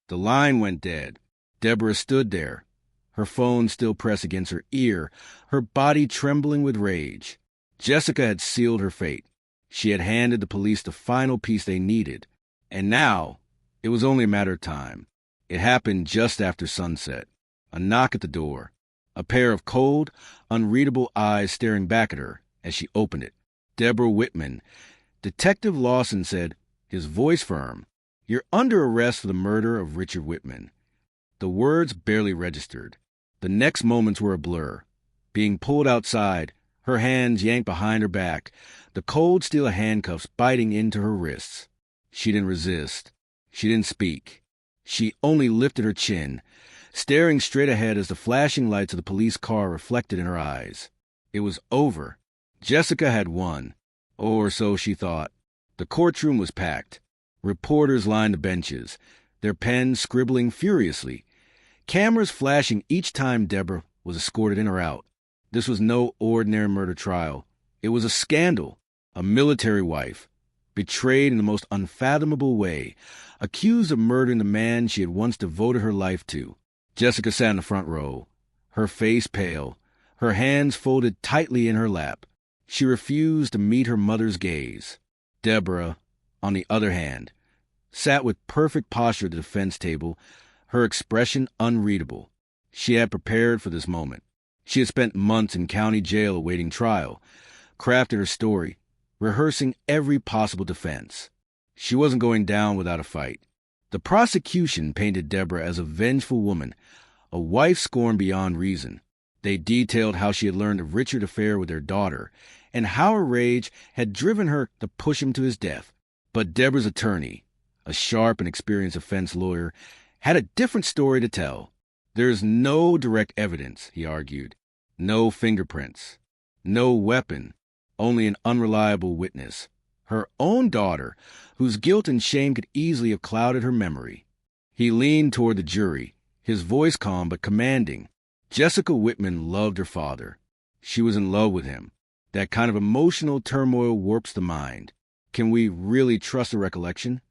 The line went dead. Deborah stood there, her phone still pressed against her ear, her body trembling with rage. Jessica had sealed her fate. She had handed the police the final piece they needed. And now, it was only a matter of time. It happened just after sunset. A knock at the door. A pair of cold, unreadable eyes staring back at her as she opened it. Deborah Whitman. Detective Lawson said, his voice firm, "You're under arrest for the murder of Richard Whitman." The words barely registered. The next moments were a blur. Being pulled outside, her hands yanked behind her back, the cold steel handcuffs biting into her wrists. She didn't resist. She didn't speak. She only lifted her chin, staring straight ahead as the flashing lights of the police car reflected in her eyes. It was over. Jessica had won. Or so she thought. The courtroom was packed. Reporters lined the benches, their pens scribbling furiously, cameras flashing each time Deborah was escorted in or out. This was no ordinary murder trial. It was a scandal. A military wife, betrayed in the most unfathomable way, accused of murdering the man she had once devoted her life to. Jessica sat in the front row, her face pale, her hands folded tightly in her lap. She refused to meet her mother's gaze. Deborah, on the other hand, sat with perfect posture at the defense table, her expression unreadable. She had prepared for this moment. She had spent months in county jail awaiting trial, crafted her story, rehearsing every possible defense. She wasn't going down without a fight. The prosecution painted Deborah as a vengeful woman, a wife scorned beyond reason. They detailed how she had learned of Richard's affair with their daughter, and how her rage had driven her to push him to his death. But Deborah's attorney, a sharp and experienced defense lawyer, had a different story to tell. There's no direct evidence, he argued. No fingerprints. No weapon. Only an unreliable witness. Her own daughter, whose guilt and shame could easily have clouded her memory. He leaned toward the jury, his voice calm but commanding. Jessica Whitman loved her father. She was in love with him. That kind of emotional turmoil warps the mind. Can we really trust a recollection?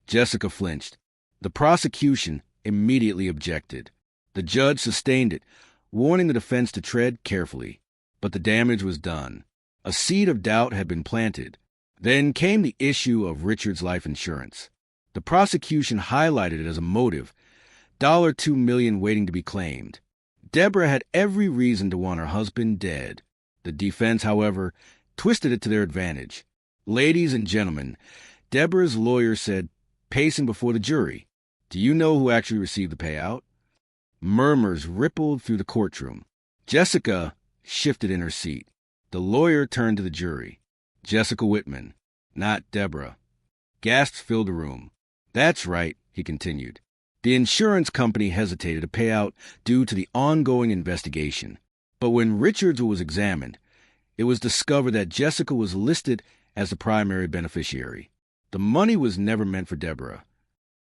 Jessica flinched. The prosecution immediately objected. The judge sustained it, warning the defense to tread carefully. But the damage was done. A seed of doubt had been planted. Then came the issue of Richard's life insurance. The prosecution highlighted it as a motive, $2 million waiting to be claimed. Deborah had every reason to want her husband dead. The defense, however, twisted it to their advantage. Ladies and gentlemen, Deborah's lawyer said, pacing before the jury, "Do you know who actually received the payout?" Murmurs rippled through the courtroom. Jessica shifted in her seat. The lawyer turned to the jury. Jessica Whitman, not Deborah. Gasps filled the room. "That's right," he continued. The insurance company hesitated to pay out due to the ongoing investigation. But when Richards was examined, it was discovered that Jessica was listed as the primary beneficiary. The money was never meant for Deborah.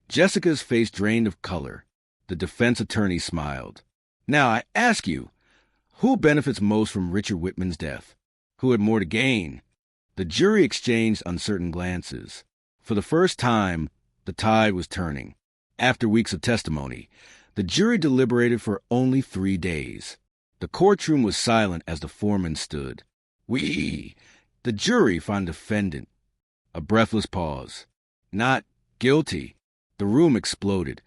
Jessica's face drained of color. The defense attorney smiled. "Now I ask you, who benefits most from Richard Whitman's death? Who had more to gain?" The jury exchanged uncertain glances. For the first time, the tide was turning. After weeks of testimony, the jury deliberated for only 3 days. The courtroom was silent as the foreman stood. The jury found defendant. A breathless pause. Not guilty. The room exploded.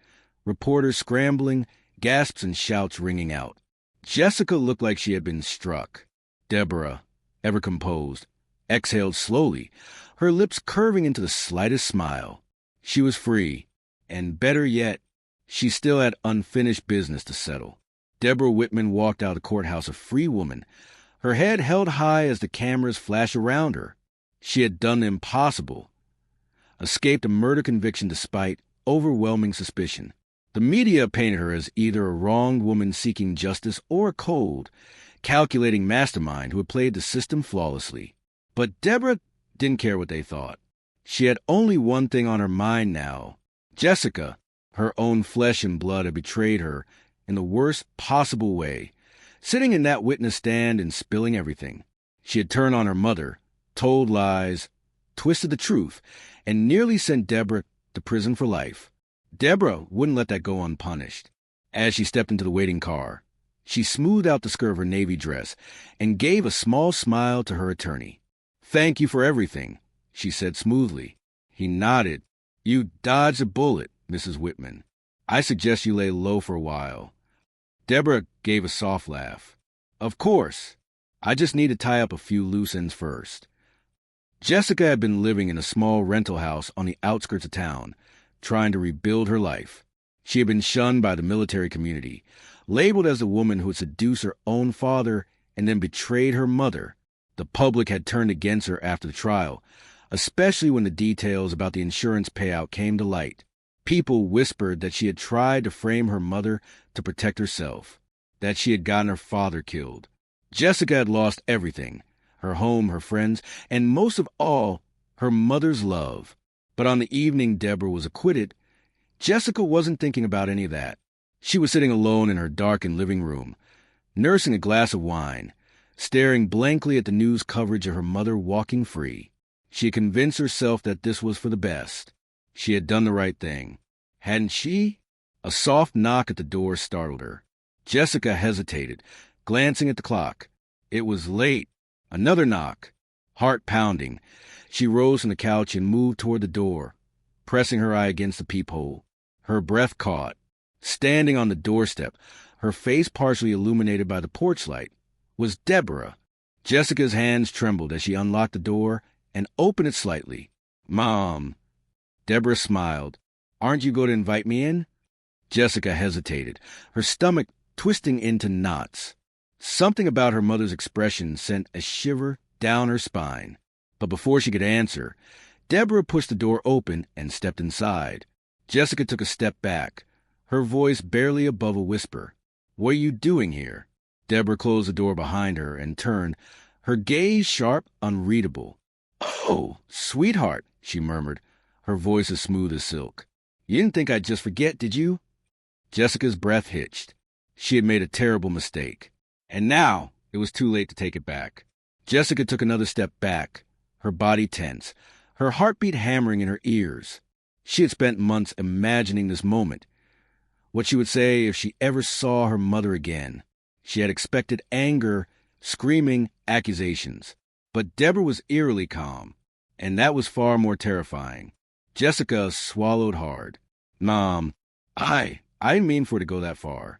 Reporters scrambling, gasps and shouts ringing out. Jessica looked like she had been struck. Deborah, ever composed, exhaled slowly, her lips curving into the slightest smile. She was free, and better yet, she still had unfinished business to settle. Deborah Whitman walked out of the courthouse a free woman, her head held high as the cameras flashed around her. She had done the impossible. Escaped a murder conviction despite overwhelming suspicion. The media painted her as either a wronged woman seeking justice or a cold, calculating mastermind who had played the system flawlessly. But Deborah didn't care what they thought. She had only one thing on her mind now. Jessica, her own flesh and blood, had betrayed her in the worst possible way, sitting in that witness stand and spilling everything. She had turned on her mother, told lies, twisted the truth, and nearly sent Deborah to prison for life. Deborah wouldn't let that go unpunished. As she stepped into the waiting car, she smoothed out the skirt of her navy dress and gave a small smile to her attorney. "Thank you for everything," she said smoothly. He nodded. "You dodged a bullet, Mrs. Whitman. I suggest you lay low for a while." Deborah gave a soft laugh. "Of course. I just need to tie up a few loose ends first." Jessica had been living in a small rental house on the outskirts of town, trying to rebuild her life. She had been shunned by the military community, labeled as the woman who had seduced her own father and then betrayed her mother. The public had turned against her after the trial, especially when the details about the insurance payout came to light. People whispered that she had tried to frame her mother to protect herself, that she had gotten her father killed. Jessica had lost everything, her home, her friends, and most of all, her mother's love. But on the evening Deborah was acquitted, Jessica wasn't thinking about any of that. She was sitting alone in her darkened living room, nursing a glass of wine, staring blankly at the news coverage of her mother walking free. She had convinced herself that this was for the best. She had done the right thing. Hadn't she? A soft knock at the door startled her. Jessica hesitated, glancing at the clock. It was late. Another knock. Heart pounding, she rose from the couch and moved toward the door, pressing her eye against the peephole. Her breath caught. Standing on the doorstep, her face partially illuminated by the porch light, was Deborah. Jessica's hands trembled as she unlocked the door and opened it slightly. "Mom." Deborah smiled. "Aren't you going to invite me in?" Jessica hesitated, her stomach twisting into knots. Something about her mother's expression sent a shiver down her spine. But before she could answer, Deborah pushed the door open and stepped inside. Jessica took a step back, her voice barely above a whisper. "What are you doing here?" Deborah closed the door behind her and turned, her gaze sharp, unreadable. "Oh, sweetheart," she murmured, her voice as smooth as silk. "You didn't think I'd just forget, did you?" Jessica's breath hitched. She had made a terrible mistake. And now it was too late to take it back. Jessica took another step back, her body tense, her heartbeat hammering in her ears. She had spent months imagining this moment, what she would say if she ever saw her mother again. She had expected anger, screaming accusations. But Deborah was eerily calm, and that was far more terrifying. Jessica swallowed hard. "Mom, I didn't mean for it to go that far."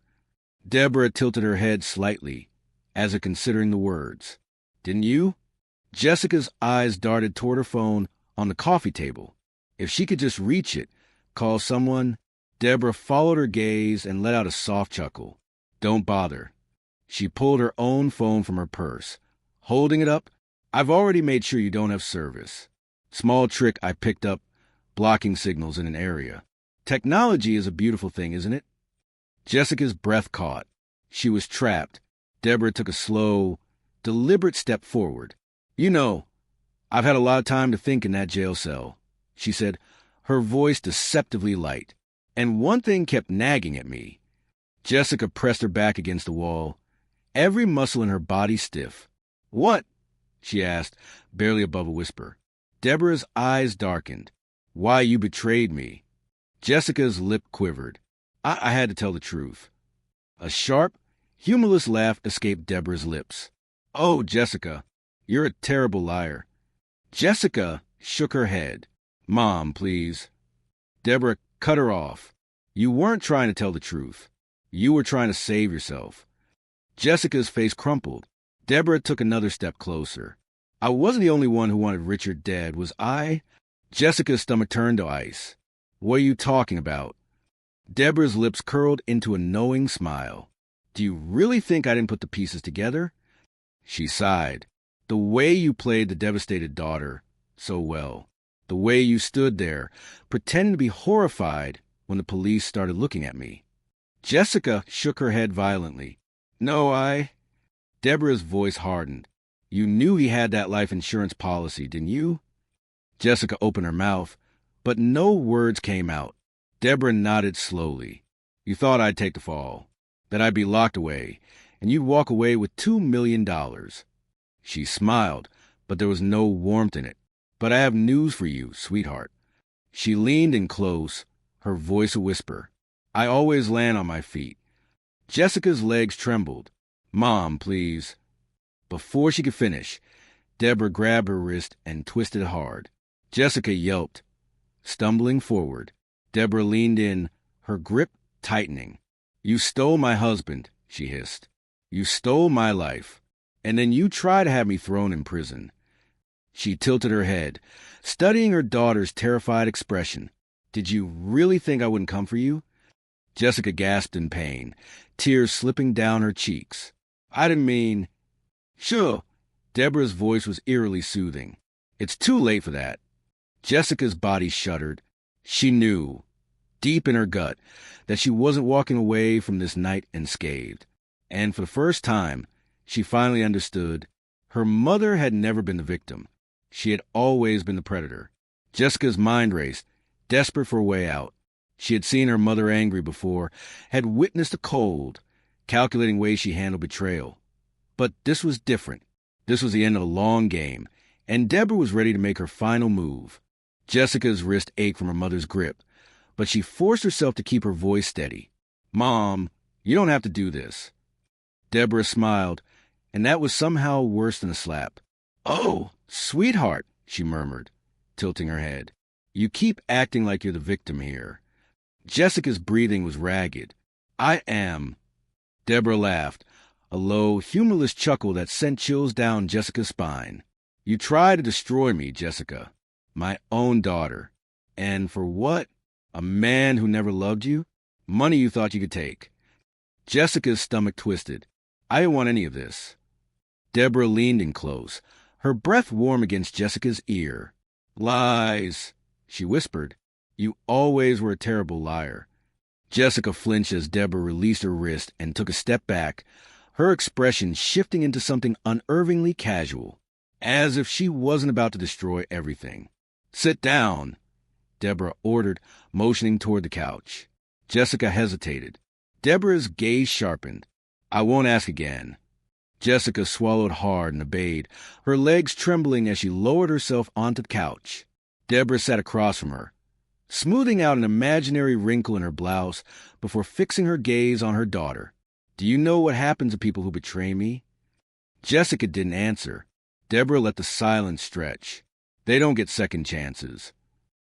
Deborah tilted her head slightly, as if considering the words. "Didn't you?" Jessica's eyes darted toward her phone on the coffee table. If she could just reach it, call someone. Deborah followed her gaze and let out a soft chuckle. "Don't bother." She pulled her own phone from her purse. Holding it up, "I've already made sure you don't have service. Small trick I picked up, blocking signals in an area. Technology is a beautiful thing, isn't it?" Jessica's breath caught. She was trapped. Deborah took a slow, deliberate step forward. "You know, I've had a lot of time to think in that jail cell," she said, her voice deceptively light. "And one thing kept nagging at me." Jessica pressed her back against the wall, every muscle in her body stiff. "What?" she asked, barely above a whisper. Deborah's eyes darkened. "Why you betrayed me." Jessica's lip quivered. I had to tell the truth." A sharp, humorless laugh escaped Deborah's lips. "Oh, Jessica, you're a terrible liar." Jessica shook her head. "Mom, please." Deborah cut her off. "You weren't trying to tell the truth. You were trying to save yourself." Jessica's face crumpled. Deborah took another step closer. "I wasn't the only one who wanted Richard dead, was I?" Jessica's stomach turned to ice. "What are you talking about?" Deborah's lips curled into a knowing smile. "Do you really think I didn't put the pieces together?" She sighed. "The way you played the devastated daughter so well. The way you stood there, pretending to be horrified when the police started looking at me. Jessica shook her head violently. No, Deborah's voice hardened. You knew he had that life insurance policy, didn't you? Jessica opened her mouth, but no words came out. Deborah nodded slowly. You thought I'd take the fall, that I'd be locked away, and you'd walk away with $2 million. She smiled, but there was no warmth in it. But I have news for you, sweetheart. She leaned in close, her voice a whisper. I always land on my feet. Jessica's legs trembled. Mom, please. Before she could finish, Deborah grabbed her wrist and twisted it hard. Jessica yelped. Stumbling forward, Deborah leaned in, her grip tightening. You stole my husband, she hissed. You stole my life. And then you tried to have me thrown in prison. She tilted her head, studying her daughter's terrified expression. Did you really think I wouldn't come for you? Jessica gasped in pain, tears slipping down her cheeks. I didn't mean... Sure. Deborah's voice was eerily soothing. It's too late for that. Jessica's body shuddered. She knew, deep in her gut, that she wasn't walking away from this night unscathed. And for the first time, she finally understood. Her mother had never been the victim. She had always been the predator. Jessica's mind raced, desperate for a way out. She had seen her mother angry before, had witnessed the cold, calculating way she handled betrayal. But this was different. This was the end of a long game, and Deborah was ready to make her final move. Jessica's wrist ached from her mother's grip, but she forced herself to keep her voice steady. Mom, you don't have to do this. Deborah smiled, and that was somehow worse than a slap. Oh, sweetheart, she murmured, tilting her head. You keep acting like you're the victim here. Jessica's breathing was ragged. I am. Deborah laughed, a low, humorless chuckle that sent chills down Jessica's spine. You tried to destroy me, Jessica. My own daughter. And for what? A man who never loved you? Money you thought you could take. Jessica's stomach twisted. I didn't want any of this. Deborah leaned in close, her breath warm against Jessica's ear. Lies, she whispered. You always were a terrible liar. Jessica flinched as Deborah released her wrist and took a step back, her expression shifting into something unervingly casual, as if she wasn't about to destroy everything. Sit down, Deborah ordered, motioning toward the couch. Jessica hesitated. Deborah's gaze sharpened. I won't ask again. Jessica swallowed hard and obeyed, her legs trembling as she lowered herself onto the couch. Deborah sat across from her, smoothing out an imaginary wrinkle in her blouse before fixing her gaze on her daughter. Do you know what happens to people who betray me? Jessica didn't answer. Deborah let the silence stretch. They don't get second chances.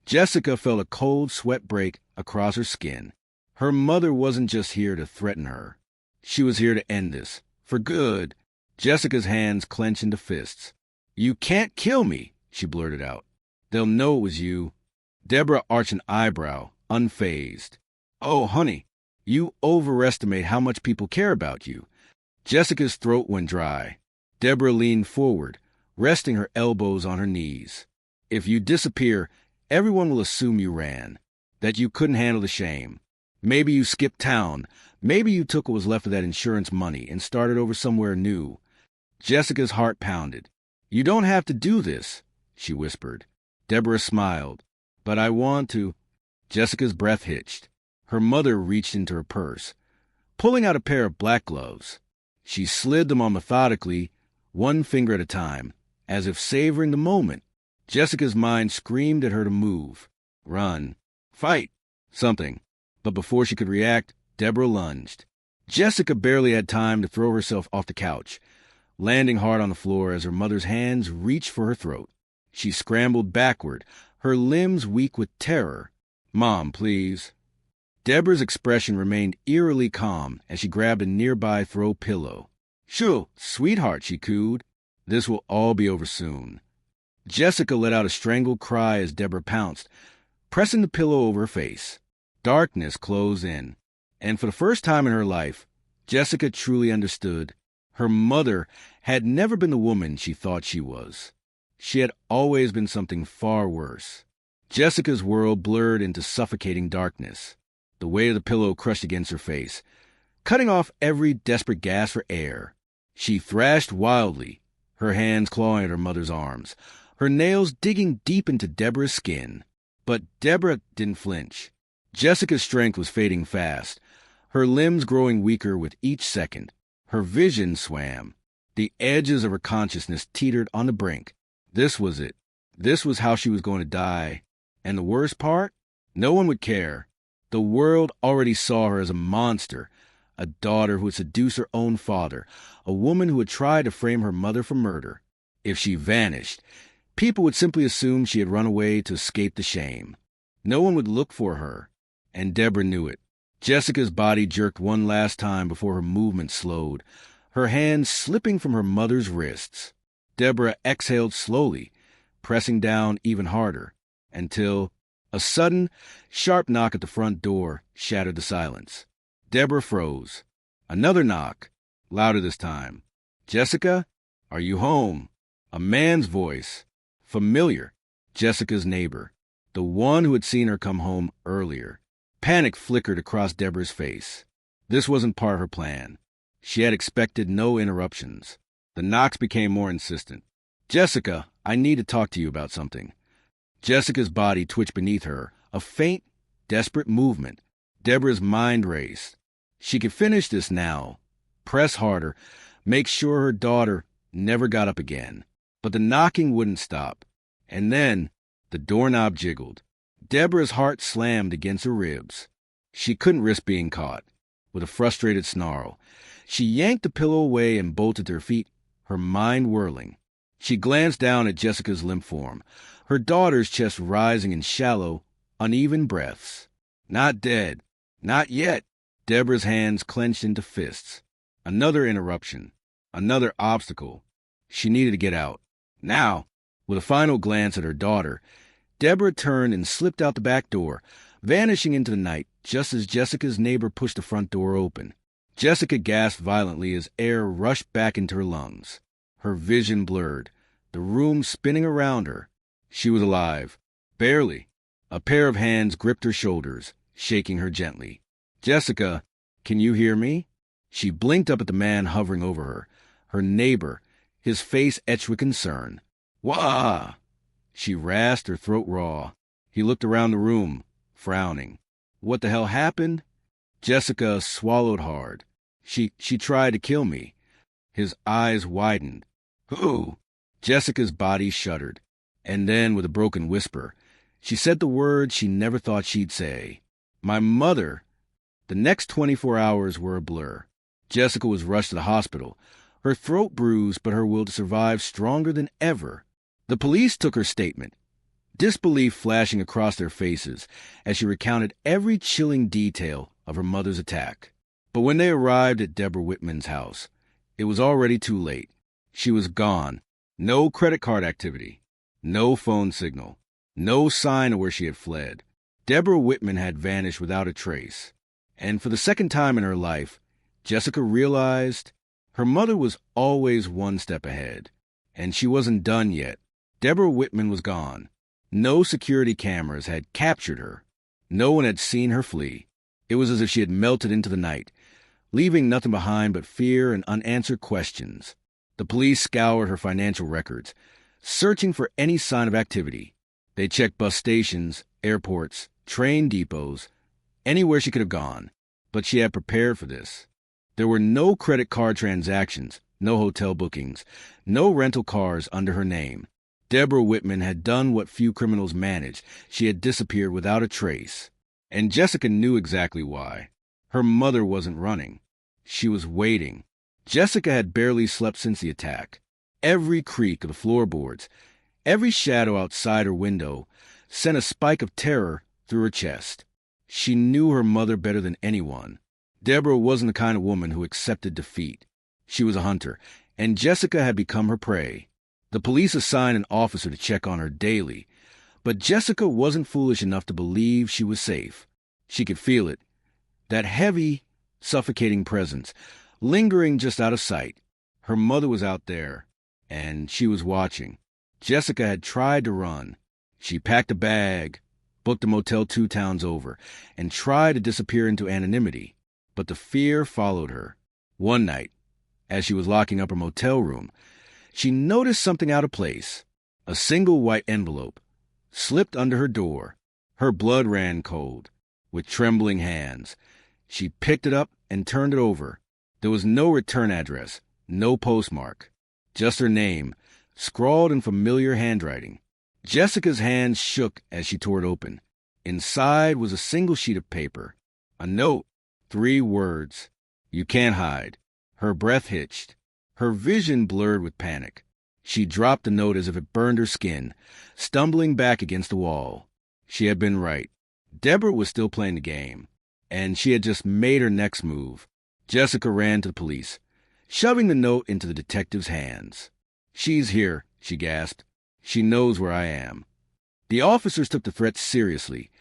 Jessica felt a cold sweat break across her skin. Her mother wasn't just here to threaten her. She was here to end this. For good. Jessica's hands clenched into fists. You can't kill me, she blurted out. They'll know it was you. Deborah arched an eyebrow, unfazed. Oh, honey, you overestimate how much people care about you. Jessica's throat went dry. Deborah leaned forward, resting her elbows on her knees. If you disappear, everyone will assume you ran, that you couldn't handle the shame. Maybe you skipped town. Maybe you took what was left of that insurance money and started over somewhere new. Jessica's heart pounded. You don't have to do this, she whispered. Deborah smiled. But I want to. Jessica's breath hitched. Her mother reached into her purse, pulling out a pair of black gloves. She slid them on methodically, one finger at a time, as if savoring the moment. Jessica's mind screamed at her to move, run, fight, something. But before she could react, Deborah lunged. Jessica barely had time to throw herself off the couch, landing hard on the floor as her mother's hands reached for her throat. She scrambled backward, her limbs weak with terror. Mom, please. Deborah's expression remained eerily calm as she grabbed a nearby throw pillow. Shoo, sweetheart, she cooed. This will all be over soon. Jessica let out a strangled cry as Deborah pounced, pressing the pillow over her face. Darkness closed in, and for the first time in her life, Jessica truly understood. Her mother had never been the woman she thought she was. She had always been something far worse. Jessica's world blurred into suffocating darkness. the weight of the pillow crushed against her face, cutting off every desperate gasp for air. She thrashed wildly, her hands clawing at her mother's arms, her nails digging deep into Deborah's skin. But Deborah didn't flinch. Jessica's strength was fading fast, her limbs growing weaker with each second. Her vision swam. The edges of her consciousness teetered on the brink. This was it. This was how she was going to die. And the worst part? No one would care. The world already saw her as a monster, a daughter who would seduce her own father, a woman who would try to frame her mother for murder. If she vanished, people would simply assume she had run away to escape the shame. No one would look for her, and Deborah knew it. Jessica's body jerked one last time before her movement slowed, her hands slipping from her mother's wrists. Deborah exhaled slowly, pressing down even harder, until a sudden, sharp knock at the front door shattered the silence. Deborah froze. Another knock, louder this time. "Jessica, are you home?" A man's voice. Familiar. Jessica's neighbor. The one who had seen her come home earlier. Panic flickered across Deborah's face. This wasn't part of her plan. She had expected no interruptions. The knocks became more insistent. "Jessica, I need to talk to you about something." Jessica's body twitched beneath her, a faint, desperate movement. Deborah's mind raced. She could finish this now, press harder, make sure her daughter never got up again. But the knocking wouldn't stop. And then the doorknob jiggled. Deborah's heart slammed against her ribs. She couldn't risk being caught. With a frustrated snarl, she yanked the pillow away and bolted to her feet, her mind whirling. She glanced down at Jessica's limp form, her daughter's chest rising in shallow, uneven breaths. Not dead. Not yet. Deborah's hands clenched into fists. Another interruption. Another obstacle. She needed to get out. Now, with a final glance at her daughter, Deborah turned and slipped out the back door, vanishing into the night just as Jessica's neighbor pushed the front door open. Jessica gasped violently as air rushed back into her lungs. Her vision blurred, the room spinning around her. She was alive. Barely. A pair of hands gripped her shoulders, shaking her gently. "Jessica, can you hear me?" She blinked up at the man hovering over her neighbor, his face etched with concern. "Wah!" She rasped, her throat raw. He looked around the room, frowning. "What the hell happened?" Jessica swallowed hard. She tried to kill me." His eyes widened. "Who?" Jessica's body shuddered. And then, with a broken whisper, she said the words she never thought she'd say. "My mother." The next 24 hours were a blur. Jessica was rushed to the hospital, her throat bruised but her will to survive stronger than ever. The police took her statement, disbelief flashing across their faces as she recounted every chilling detail of her mother's attack. But when they arrived at Deborah Whitman's house, it was already too late. She was gone. No credit card activity. No phone signal. No sign of where she had fled. Deborah Whitman had vanished without a trace. And for the second time in her life, Jessica realized her mother was always one step ahead. And she wasn't done yet. Deborah Whitman was gone. No security cameras had captured her. No one had seen her flee. It was as if she had melted into the night, leaving nothing behind but fear and unanswered questions. The police scoured her financial records, searching for any sign of activity. They checked bus stations, airports, train depots, anywhere she could have gone. But she had prepared for this. There were no credit card transactions, no hotel bookings, no rental cars under her name. Deborah Whitman had done what few criminals manage. She had disappeared without a trace. And Jessica knew exactly why. Her mother wasn't running. She was waiting. Jessica had barely slept since the attack. Every creak of the floorboards, every shadow outside her window sent a spike of terror through her chest. She knew her mother better than anyone. Deborah wasn't the kind of woman who accepted defeat. She was a hunter, and Jessica had become her prey. The police assigned an officer to check on her daily, but Jessica wasn't foolish enough to believe she was safe. She could feel it, that heavy, suffocating presence, lingering just out of sight. Her mother was out there, and she was watching. Jessica had tried to run. She packed a bag, booked a motel 2 towns over, and tried to disappear into anonymity. But the fear followed her. One night, as she was locking up her motel room, she noticed something out of place. A single white envelope slipped under her door. Her blood ran cold. With trembling hands, she picked it up and turned it over. There was no return address, no postmark, just her name, scrawled in familiar handwriting. Jessica's hands shook as she tore it open. Inside was a single sheet of paper. A note, 3 words. "You can't hide." Her breath hitched. Her vision blurred with panic. She dropped the note as if it burned her skin, stumbling back against the wall. She had been right. Deborah was still playing the game, and she had just made her next move. Jessica ran to the police, shoving the note into the detective's hands. "She's here," she gasped. "She knows where I am." The officers took the threat seriously,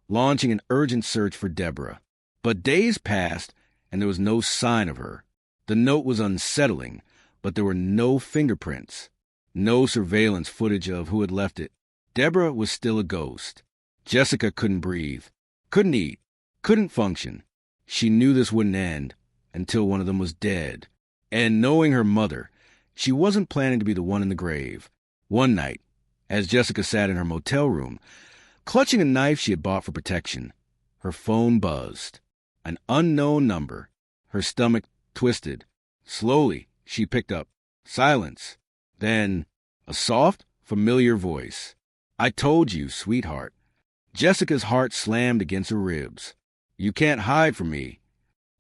launching an urgent search for Deborah. But days passed, and there was no sign of her. The note was unsettling, but there were no fingerprints, no surveillance footage of who had left it. Deborah was still a ghost. Jessica couldn't breathe, couldn't eat, couldn't function. She knew this wouldn't end until one of them was dead. And knowing her mother, she wasn't planning to be the one in the grave. One night, as Jessica sat in her motel room, clutching a knife she had bought for protection, her phone buzzed. An unknown number. Her stomach twisted. Slowly, she picked up. Silence. Then, a soft, familiar voice. "I told you, sweetheart." Jessica's heart slammed against her ribs. "You can't hide from me."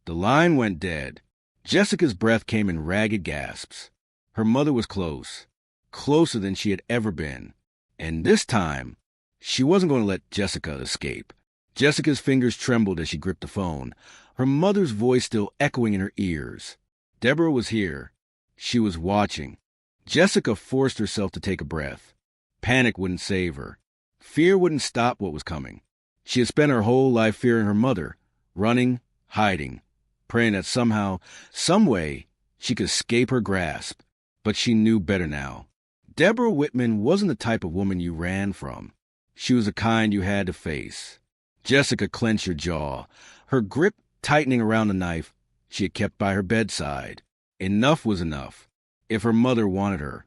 The line went dead. Jessica's breath came in ragged gasps. Her mother was close, closer than she had ever been. And this time, she wasn't going to let Jessica escape. Jessica's fingers trembled as she gripped the phone, her mother's voice still echoing in her ears. Deborah was here. She was watching. Jessica forced herself to take a breath. Panic wouldn't save her. Fear wouldn't stop what was coming. She had spent her whole life fearing her mother, running, hiding, praying that somehow, some way, she could escape her grasp. But she knew better now. Deborah Whitman wasn't the type of woman you ran from. She was the kind you had to face. Jessica clenched her jaw, her grip tightening around the knife she had kept by her bedside. Enough was enough. If her mother wanted her,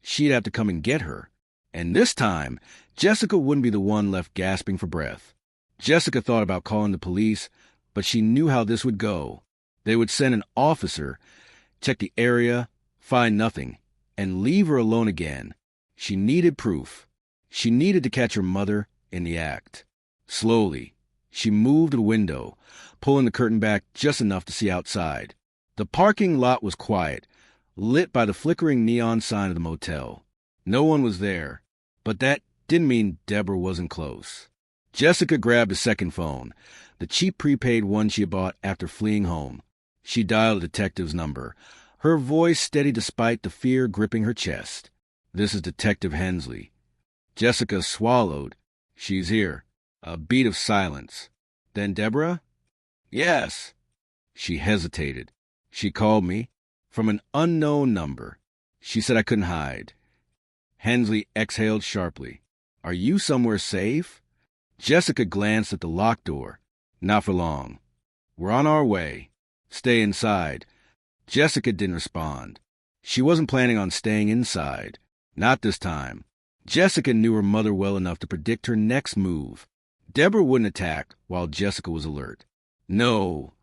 she'd have to come and get her. And this time, Jessica wouldn't be the one left gasping for breath. Jessica thought about calling the police, but she knew how this would go. They would send an officer, check the area, find nothing, and leave her alone again. She needed proof. She needed to catch her mother in the act. Slowly, she moved to the window, pulling the curtain back just enough to see outside. The parking lot was quiet, lit by the flickering neon sign of the motel. No one was there, but that didn't mean Deborah wasn't close. Jessica grabbed a second phone, the cheap prepaid one she had bought after fleeing home. She dialed the detective's number, her voice steady despite the fear gripping her chest. "This is Detective Hensley." Jessica swallowed. "She's here." A beat of silence. "Then Deborah?" "Yes." She hesitated. "She called me from an unknown number. She said I couldn't hide." Hensley exhaled sharply. "Are you somewhere safe?" Jessica glanced at the locked door. "Not for long. We're on our way. Stay inside." Jessica didn't respond. She wasn't planning on staying inside. Not this time. Jessica knew her mother well enough to predict her next move. Deborah wouldn't attack while Jessica was alert. No.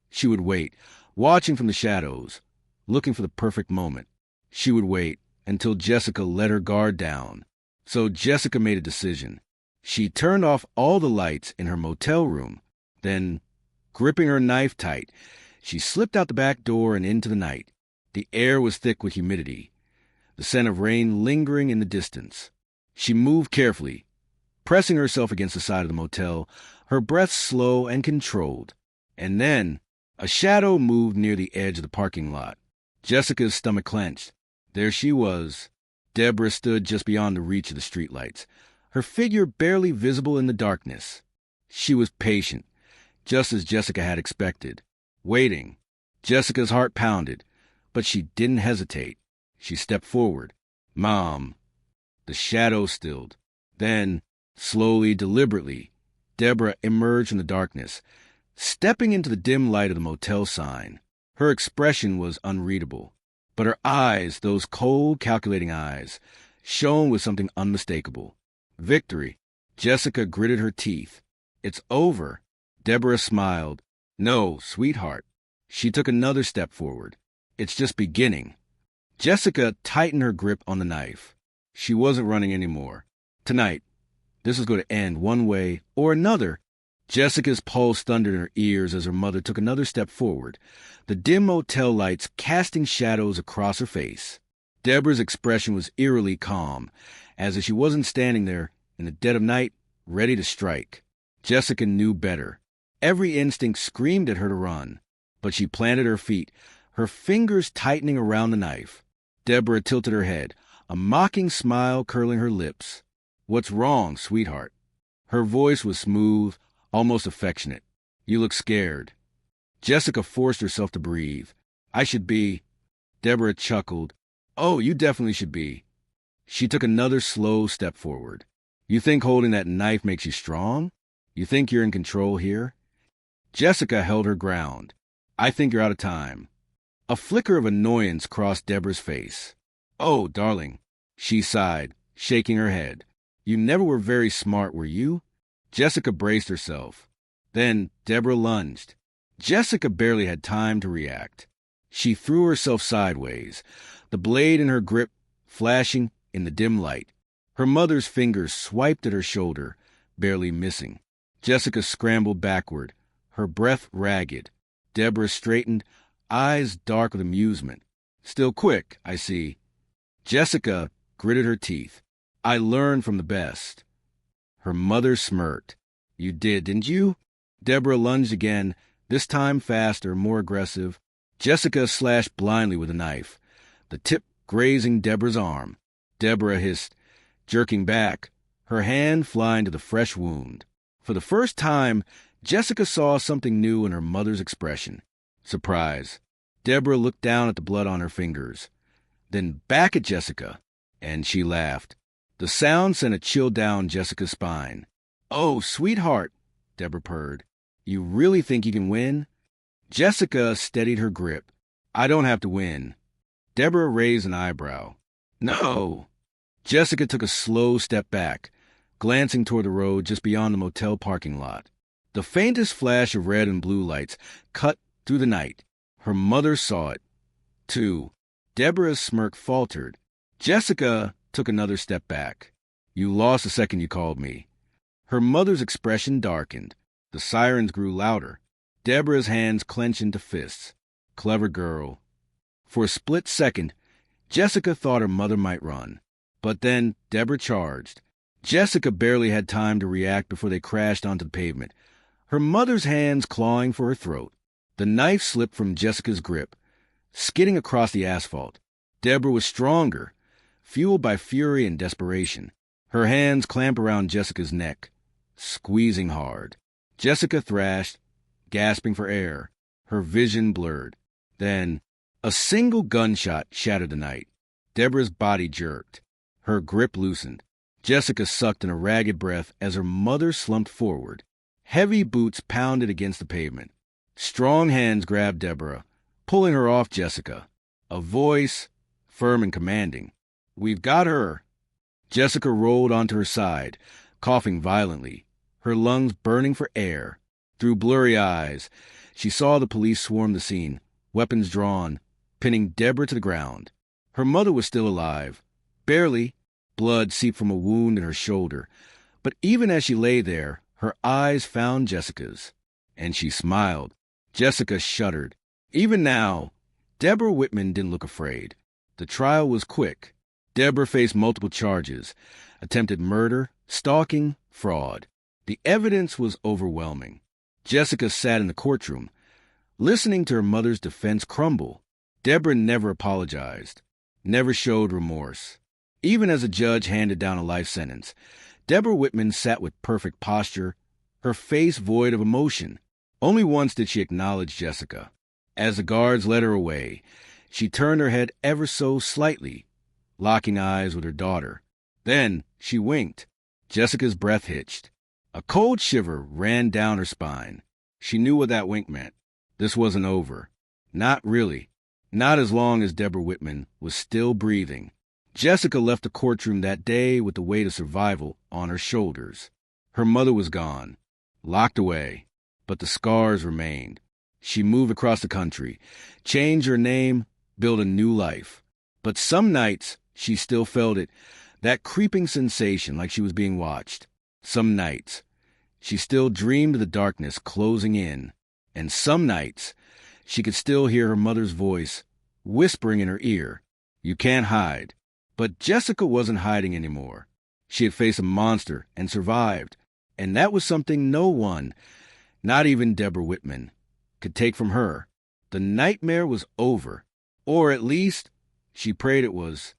She would wait, watching from the shadows, looking for the perfect moment. She would wait until Jessica let her guard down. So Jessica made a decision. She turned off all the lights in her motel room. Then, gripping her knife tight, she slipped out the back door and into the night. The air was thick with humidity, the scent of rain lingering in the distance. She moved carefully, pressing herself against the side of the motel, her breath slow and controlled. And then, a shadow moved near the edge of the parking lot. Jessica's stomach clenched. There she was. Deborah stood just beyond the reach of the streetlights, her figure barely visible in the darkness. She was patient, just as Jessica had expected. Waiting. Jessica's heart pounded, but she didn't hesitate. She stepped forward. "Mom." The shadow stilled. Then, Slowly, deliberately, Deborah emerged from the darkness, stepping into the dim light of the motel sign. Her expression was unreadable, but her eyes, those cold, calculating eyes, shone with something unmistakable. Victory. Jessica gritted her teeth. It's over. Deborah smiled. No, sweetheart. She took another step forward. It's just beginning. Jessica tightened her grip on the knife. She wasn't running anymore. Tonight, this was going to end one way or another. Jessica's pulse thundered in her ears as her mother took another step forward, the dim motel lights casting shadows across her face. Deborah's expression was eerily calm, as if she wasn't standing there in the dead of night, ready to strike. Jessica knew better. Every instinct screamed at her to run, but she planted her feet, her fingers tightening around the knife. Deborah tilted her head, a mocking smile curling her lips. What's wrong, sweetheart? Her voice was smooth, almost affectionate. You look scared. Jessica forced herself to breathe. I should be. Deborah chuckled. Oh, you definitely should be. She took another slow step forward. You think holding that knife makes you strong? You think you're in control here? Jessica held her ground. I think you're out of time. A flicker of annoyance crossed Deborah's face. Oh, darling, she sighed, shaking her head. You never were very smart, were you? Jessica braced herself. Then Deborah lunged. Jessica barely had time to react. She threw herself sideways, the blade in her grip flashing in the dim light. Her mother's fingers swiped at her shoulder, barely missing. Jessica scrambled backward, her breath ragged. Deborah straightened, eyes dark with amusement. Still quick, I see. Jessica gritted her teeth. I learned from the best. Her mother smirked. You did, didn't you? Deborah lunged again, this time faster, more aggressive. Jessica slashed blindly with a knife, the tip grazing Deborah's arm. Deborah hissed, jerking back, her hand flying to the fresh wound. For the first time, Jessica saw something new in her mother's expression. Surprise. Deborah looked down at the blood on her fingers, then back at Jessica, and she laughed. The sound sent a chill down Jessica's spine. Oh, sweetheart, Deborah purred. You really think you can win? Jessica steadied her grip. I don't have to win. Deborah raised an eyebrow. No. Jessica took a slow step back, glancing toward the road just beyond the motel parking lot. The faintest flash of red and blue lights cut through the night. Her mother saw it, too. Deborah's smirk faltered. Jessica took another step back. You lost the second you called me. Her mother's expression darkened. The sirens grew louder. Deborah's hands clenched into fists. Clever girl. For a split second, Jessica thought her mother might run. But then Deborah charged. Jessica barely had time to react before they crashed onto the pavement, her mother's hands clawing for her throat. The knife slipped from Jessica's grip, skidding across the asphalt. Deborah was stronger, fueled by fury and desperation. Her hands clamped around Jessica's neck, squeezing hard. Jessica thrashed, gasping for air, her vision blurred. Then, a single gunshot shattered the night. Deborah's body jerked. Her grip loosened. Jessica sucked in a ragged breath as her mother slumped forward. Heavy boots pounded against the pavement. Strong hands grabbed Deborah, pulling her off Jessica. A voice, firm and commanding. We've got her. Jessica rolled onto her side, coughing violently, her lungs burning for air. Through blurry eyes, she saw the police swarm the scene, weapons drawn, pinning Deborah to the ground. Her mother was still alive. Barely. Blood seeped from a wound in her shoulder. But even as she lay there, her eyes found Jessica's, and she smiled. Jessica shuddered. Even now, Deborah Whitman didn't look afraid. The trial was quick. Deborah faced multiple charges: attempted murder, stalking, fraud. The evidence was overwhelming. Jessica sat in the courtroom, listening to her mother's defense crumble. Deborah never apologized, never showed remorse. Even as a judge handed down a life sentence, Deborah Whitman sat with perfect posture, her face void of emotion. Only once did she acknowledge Jessica. As the guards led her away, she turned her head ever so slightly, locking eyes with her daughter. Then she winked. Jessica's breath hitched. A cold shiver ran down her spine. She knew what that wink meant. This wasn't over. Not really. Not as long as Deborah Whitman was still breathing. Jessica left the courtroom that day with the weight of survival on her shoulders. Her mother was gone, locked away, but the scars remained. She moved across the country, changed her name, built a new life. But some nights, she still felt it, that creeping sensation like she was being watched. Some nights, she still dreamed of the darkness closing in. And some nights, she could still hear her mother's voice whispering in her ear, "You can't hide." But Jessica wasn't hiding anymore. She had faced a monster and survived. And that was something no one, not even Deborah Whitman, could take from her. The nightmare was over. Or at least, she prayed it was.